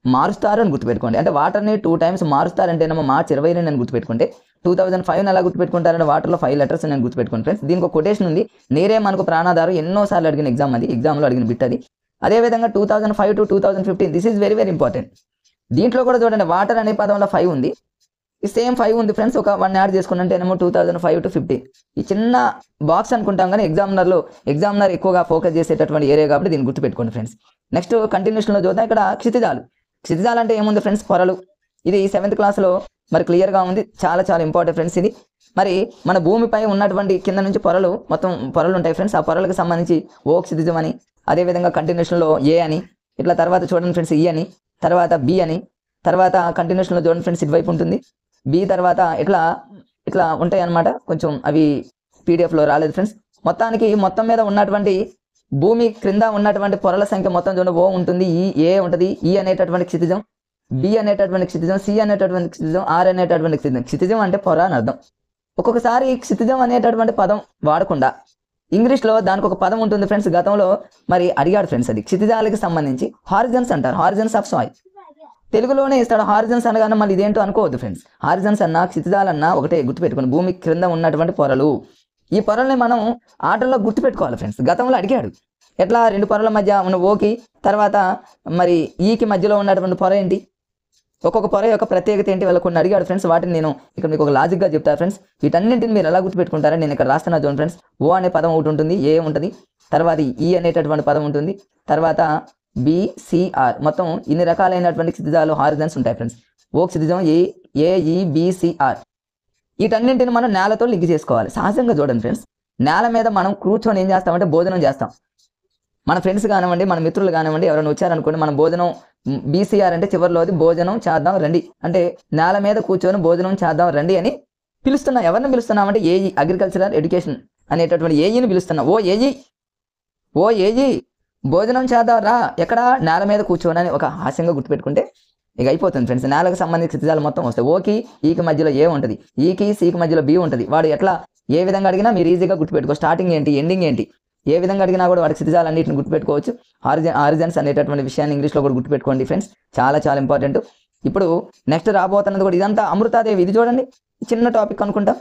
మారుస్తారు అని గుర్తుపెట్టుకోండి. అంటే వాటర్ని 2 times మారుస్తారంటేనేమో మార్చి 22 అని గుర్తుపెట్టుకుంటే 2005 ఎలా గుర్తుపెట్టుకుంటారంటే వాటర్లో 5 letters నేను గుర్తుపెట్టుకోండి ఫ్రెండ్స్. దీనికి ఒక కొటేషన్ ఉంది, నీరే మనకు ప్రాణాధారం. ఎన్నోసార్లు అడిగిన ఎగ్జామ్లో అడిగిన బిట్ అది. అదేవిధంగా 2005 to 2015 this is very very important. దీంట్లో కూడా చూడండి వాటర్ అనే పదంలో 5 ఉంది, ఈ సేమ్ 5 ఉంది ఫ్రెండ్స్. ఒక 1 యాడ్ చేసుకున్నట్టేనేమో 2005 to 15. ఈ చిన్న బాక్స్ అనుకుంటాం కానీ ఎగ్జామినర్ ఎక్కువగా ఫోకస్ చేసేటటువంటి ఏరియా కాబట్టి దీన్ని గుర్తుపెట్టుకోండి ఫ్రెండ్స్. నెక్స్ట్ కంటిన్యూషన్లో చూద్దాం. ఇక్కడ క్షితిజాలు అంటే ఏముంది ఫ్రెండ్స్? పొరలు. ఇది 7th క్లాస్లో మరి క్లియర్గా ఉంది. చాలా ఇంపార్టెంట్ ఫ్రెండ్స్. ఇది మరి మన భూమిపై ఉన్నటువంటి కింద నుంచి మొత్తం పొరలు ఉంటాయి ఫ్రెండ్స్. ఆ పొరలకు సంబంధించి ఓ క్షితిజం అని, అదేవిధంగా కంటిన్యూషన్లో ఏ అని, ఇట్లా తర్వాత చూడండి ఫ్రెండ్స్ ఈ అని, తర్వాత బి అని, తర్వాత కంటిన్యూషన్లో చూడండి ఫ్రెండ్స్ ఇటువైపు ఉంటుంది బి, తర్వాత ఇట్లా ఉంటాయి అన్నమాట. కొంచెం అవి పీడిఎఫ్లో రాలేదు ఫ్రెండ్స్. మొత్తం మీద ఉన్నటువంటి భూమి క్రింద ఉన్నటువంటి పొరల సంఖ్య మొత్తం చూడండి ఓ ఉంటుంది, ఏ ఉంటుంది, ఈ అనేటటువంటి క్షితిజం, బి అనేటటువంటి క్షితిజం, సి అనేటటువంటి క్షితిజం, ఆర్ అనేటటువంటి క్షితిజం. క్షితిజం అంటే పొర అని అర్థం. ఒక్కొక్కసారి క్షితిజం అనేటటువంటి పదం వాడకుండా ఇంగ్లీష్లో దానికి ఒక పదం ఉంటుంది ఫ్రెండ్స్. గతంలో మరి అడిగాడు ఫ్రెండ్స్, అది క్షితిజాలకు సంబంధించి హారిజన్స్ అంటారు, హారిజన్స్ ఆఫ్ సాయిల్. తెలుగులోనే ఇస్తాడు హారిజన్స్ అనగానే మళ్ళీ ఇదేంటో అనుకోవద్దు ఫ్రెండ్స్. హారిజన్స్ అన్నా క్షితిజాలన్నా ఒకటే గుర్తుపెట్టుకోండి, భూమి క్రింద ఉన్నటువంటి పొరలు. ఈ పొరల్ని మనం ఆటల్లో గుర్తుపెట్టుకోవాలి ఫ్రెండ్స్. గతంలో అడిగాడు ఎట్లా 2 పొరల మధ్య ఉన్న ఓకి తర్వాత మరి ఈకి మధ్యలో ఉన్నటువంటి పొర ఏంటి, ఒక్కొక్క పొర యొక్క ప్రత్యేకత ఏంటి, వాళ్ళ కొన్ని అడిగాడు ఫ్రెండ్స్. వాటిని నేను ఇక్కడ మీకు ఒక లాజిక్గా చెప్తాను ఫ్రెండ్స్. వీటన్నింటిని మీరు ఎలా గుర్తుపెట్టుకుంటారని నేను ఇక్కడ రాస్తున్నా చూడండి ఫ్రెండ్స్. ఓ అనే పదం ఒకటి ఉంటుంది, ఏ ఉంటుంది, తర్వాత ఈ అనేటటువంటి పదం ఉంటుంది, తర్వాత బిసిఆర్. మొత్తం ఇన్ని రకాలైనటువంటి క్షితిజాలు హారిజన్స్ ఉంటాయి ఫ్రెండ్స్. ఓ క్షితిజం ఏఈబిసిఆర్. వీటన్నింటిని మనం నేలతో లింక్ చేసుకోవాలి. సహజంగా చూడండి ఫ్రెండ్స్, నేల మీద మనం కూర్చొని ఏం చేస్తామంటే భోజనం చేస్తాం. మన ఫ్రెండ్స్ కానివ్వండి, మన మిత్రులు కానివ్వండి, ఎవరైనా వచ్చారనుకోండి, మనం భోజనం బీసీఆర్ అంటే చివరిలోది భోజనం చేద్దాం రండి అంటే నేల మీద కూర్చొని భోజనం చేద్దాం రండి అని పిలుస్తున్నాం. ఎవరిని పిలుస్తున్నామంటే ఏఈ, అగ్రికల్చరల్ ఎడ్యుకేషన్ అనేటటువంటి ఏఈని పిలుస్తున్నాం. ఓ ఏఈ భోజనం చేద్దాం రా, ఎక్కడ నేల మీద కూర్చొని అని ఒక హాస్యంగా గుర్తుపెట్టుకుంటే ఇక అయిపోతుంది ఫ్రెండ్స్. నేలకు సంబంధించిన క్షితిజాలు మొత్తం వస్తాయి. ఓకి ఈకి మధ్యలో ఏ ఉంటుంది, ఈకి సికి మధ్యలో బి ఉంటుంది. వాడు ఎట్లా ఏ విధంగా అడిగినా మీరు ఈజీగా గుర్తుపెట్టుకో. స్టార్టింగ్ ఏంటి, ఎండింగ్ ఏంటి, ఏ విధంగా అడిగినా కూడా వాడి క్షితిజాలన్నింటిని గుర్తుపెట్టుకోవచ్చు. హారిజన్స్ అనేటటువంటి విషయాన్ని ఇంగ్లీష్లో కూడా గుర్తుపెట్టుకోండి ఫ్రెండ్స్. చాలా ఇంపార్టెంట్. ఇప్పుడు నెక్స్ట్ రాబోతున్నది కూడా ఇదంతా అమృతాదేవి. ఇది చూడండి చిన్న టాపిక్ అనుకుంటా.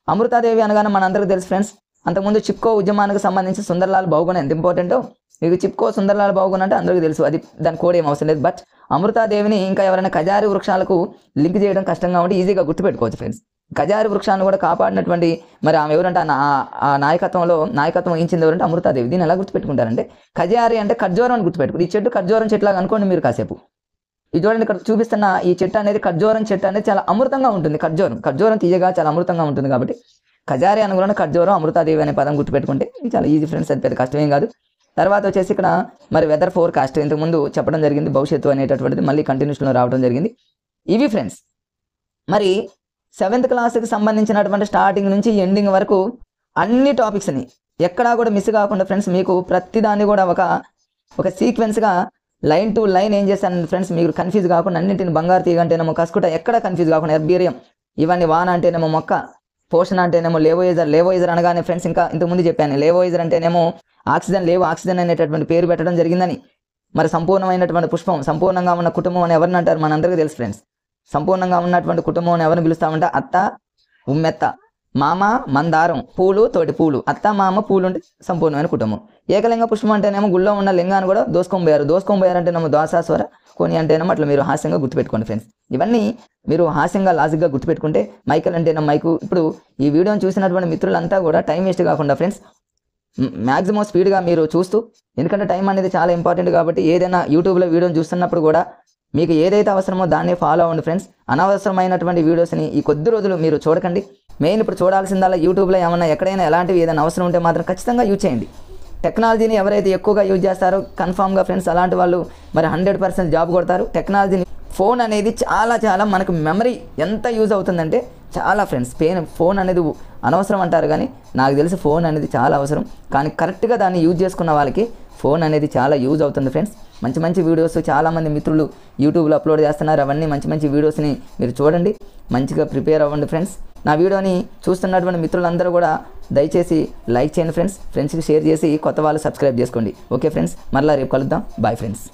అమృతాదేవి అనగానే మనందరికీ తెలుసు ఫ్రెండ్స్. అంతకుముందు చిప్కో ఉద్యమానికి సంబంధించి సుందర్లాల్ బహుగుణ ఎంత ఇంపార్టెంటో మీకు చిప్కో సుందర్లాల్ బహుగుణ అంటే అందరికీ తెలుసు. అది దాని కోడ్ ఏం అవసరం లేదు. బట్ అమృతాదేవిని ఇంకా ఎవరైనా ఖజారి వృక్షాలకు లింక్ చేయడం కష్టంగా ఉంటే ఈజీగా గుర్తుపెట్టుకోవచ్చు ఫ్రెండ్స్. ఖజారి వృక్షాలను కూడా కాపాడినటువంటి మరి ఆమె ఎవరంటే ఆ నాయకత్వం వహించింది ఎవరంటే అమృతాదేవి. దీన్ని ఎలా గుర్తుపెట్టుకుంటారంటే ఖజారి అంటే ఖర్జూరం అని గుర్తుపెట్టుకుంటారు. ఈ చెట్టు ఖర్జూరం చెట్లాగా అనుకోండి మీరు కాసేపు. ఇది చూడండి ఇక్కడ చూపిస్తున్న ఈ చెట్టు అనేది ఖర్జూరం చెట్టు అనేది చాలా అమృతంగా ఉంటుంది. ఖర్జూరం తీయగా చాలా అమృతంగా ఉంటుంది కాబట్టి ఖజారి అనుగుణ ఖర్జూరం అమృతాదేవి అనే పదం గుర్తుపెట్టుకుంటే చాలా ఈజీ ఫ్రెండ్స్. అది పెద్ద కష్టమేం కాదు. తర్వాత వచ్చేసి ఇక్కడ మరి వెదర్ ఫోర్కాస్ట్ ఇంతకుముందు చెప్పడం జరిగింది, భవిష్యత్తు అనేటటువంటిది మళ్ళీ కంటిన్యూషన్లో రావడం జరిగింది. ఇవి ఫ్రెండ్స్ మరి 7th క్లాస్కి సంబంధించినటువంటి స్టార్టింగ్ నుంచి ఎండింగ్ వరకు అన్ని టాపిక్స్ని ఎక్కడా కూడా మిస్ కాకుండా ఫ్రెండ్స్ మీకు ప్రతిదాన్ని కూడా ఒక సీక్వెన్స్గా లైన్ టు లైన్ ఏం చేశాను ఫ్రెండ్స్, మీరు కన్ఫ్యూజ్ కాకుండా అన్నింటిని బంగారు తీగ అంటేనేమో కసుకుట ఎక్కడ కన్ఫ్యూజ్ కాకుండా ఎర్బీరియం, ఇవన్నీ వాన అంటేనేమో మొక్క, పోషణ అంటేనేమో లేవోయిజర్ అనగానే ఫ్రెండ్స్ ఇంకా ఇంతకుముందు చెప్పాను లేవోయిజర్ అంటేనేమో ఆక్సిజన్ అనేటటువంటి పేరు పెట్టడం జరిగిందని. మరి సంపూర్ణమైనటువంటి పుష్పం, సంపూర్ణంగా ఉన్న కుటుంబం అని ఎవరిని అంటారు మనందరికీ తెలుసు ఫ్రెండ్స్. సంపూర్ణంగా ఉన్నటువంటి కుటుంబం అని ఎవరిని పిలుస్తామంటే అత్త, ఉమ్మెత్త, మామ, మందారం, పూలు, తోటి పూలు, అత్త మామ పూలు ఉంటే సంపూర్ణమైన కుటుంబం. ఏకలింగ పుష్పం అంటేనేమో గుళ్ళో ఉన్న లింగాన్ని కూడా దోసుకొని అంటేనేమో ద్వాసాస్వర కొని అంటేనేమో అట్లా మీరు హాస్యంగా గుర్తుపెట్టుకోండి ఫ్రెండ్స్. ఇవన్నీ మీరు హాస్యంగా లాజిక్గా గుర్తుపెట్టుకుంటే మైకల్ అంటేనేమో మైకు. ఇప్పుడు ఈ వీడియోని చూసినటువంటి మిత్రులంతా కూడా టైం వేస్ట్ కాకుండా ఫ్రెండ్స్ మ్యాక్సిమం స్పీడ్గా మీరు చూస్తూ, ఎందుకంటే టైం అనేది చాలా ఇంపార్టెంట్ కాబట్టి ఏదైనా యూట్యూబ్లో వీడియోని చూస్తున్నప్పుడు కూడా మీకు ఏదైతే అవసరమో దాన్నే ఫాలో అవ్వండి ఫ్రెండ్స్. అనవసరమైనటువంటి వీడియోస్ని ఈ కొద్ది రోజులు మీరు చూడకండి. మెయిన్ ఇప్పుడు చూడాల్సిందల్లా యూట్యూబ్లో ఏమన్నా ఎక్కడైనా ఎలాంటివి ఏదైనా అవసరం ఉంటే మాత్రం ఖచ్చితంగా యూజ్ చేయండి. టెక్నాలజీని ఎవరైతే ఎక్కువగా యూజ్ చేస్తారో కన్ఫామ్గా ఫ్రెండ్స్ అలాంటి వాళ్ళు మరి 100% జాబ్ కొడతారు. టెక్నాలజీని ఫోన్ అనేది చాలా మనకు మెమరీ ఎంత యూజ్ అవుతుందంటే చాలా ఫ్రెండ్స్. ఫోన్ అనేది అనవసరం అంటారు కానీ నాకు తెలిసి ఫోన్ అనేది చాలా అవసరం. కానీ కరెక్ట్గా దాన్ని యూజ్ చేసుకున్న వాళ్ళకి ఫోన్ అనేది చాలా యూజ్ అవుతుంది ఫ్రెండ్స్. మంచి వీడియోస్ చాలామంది మిత్రులు యూట్యూబ్లో అప్లోడ్ చేస్తున్నారు. అవన్నీ మంచి వీడియోస్ని మీరు చూడండి, మంచిగా ప్రిపేర్ అవ్వండి ఫ్రెండ్స్. నా వీడియోని చూస్తున్నటువంటి మిత్రులందరూ కూడా దయచేసి లైక్ చేయండి ఫ్రెండ్స్కి షేర్ చేసి కొత్త వాళ్ళు సబ్స్క్రైబ్ చేసుకోండి. ఓకే ఫ్రెండ్స్, మరలా రేపు కలుద్దాం. Bye friends.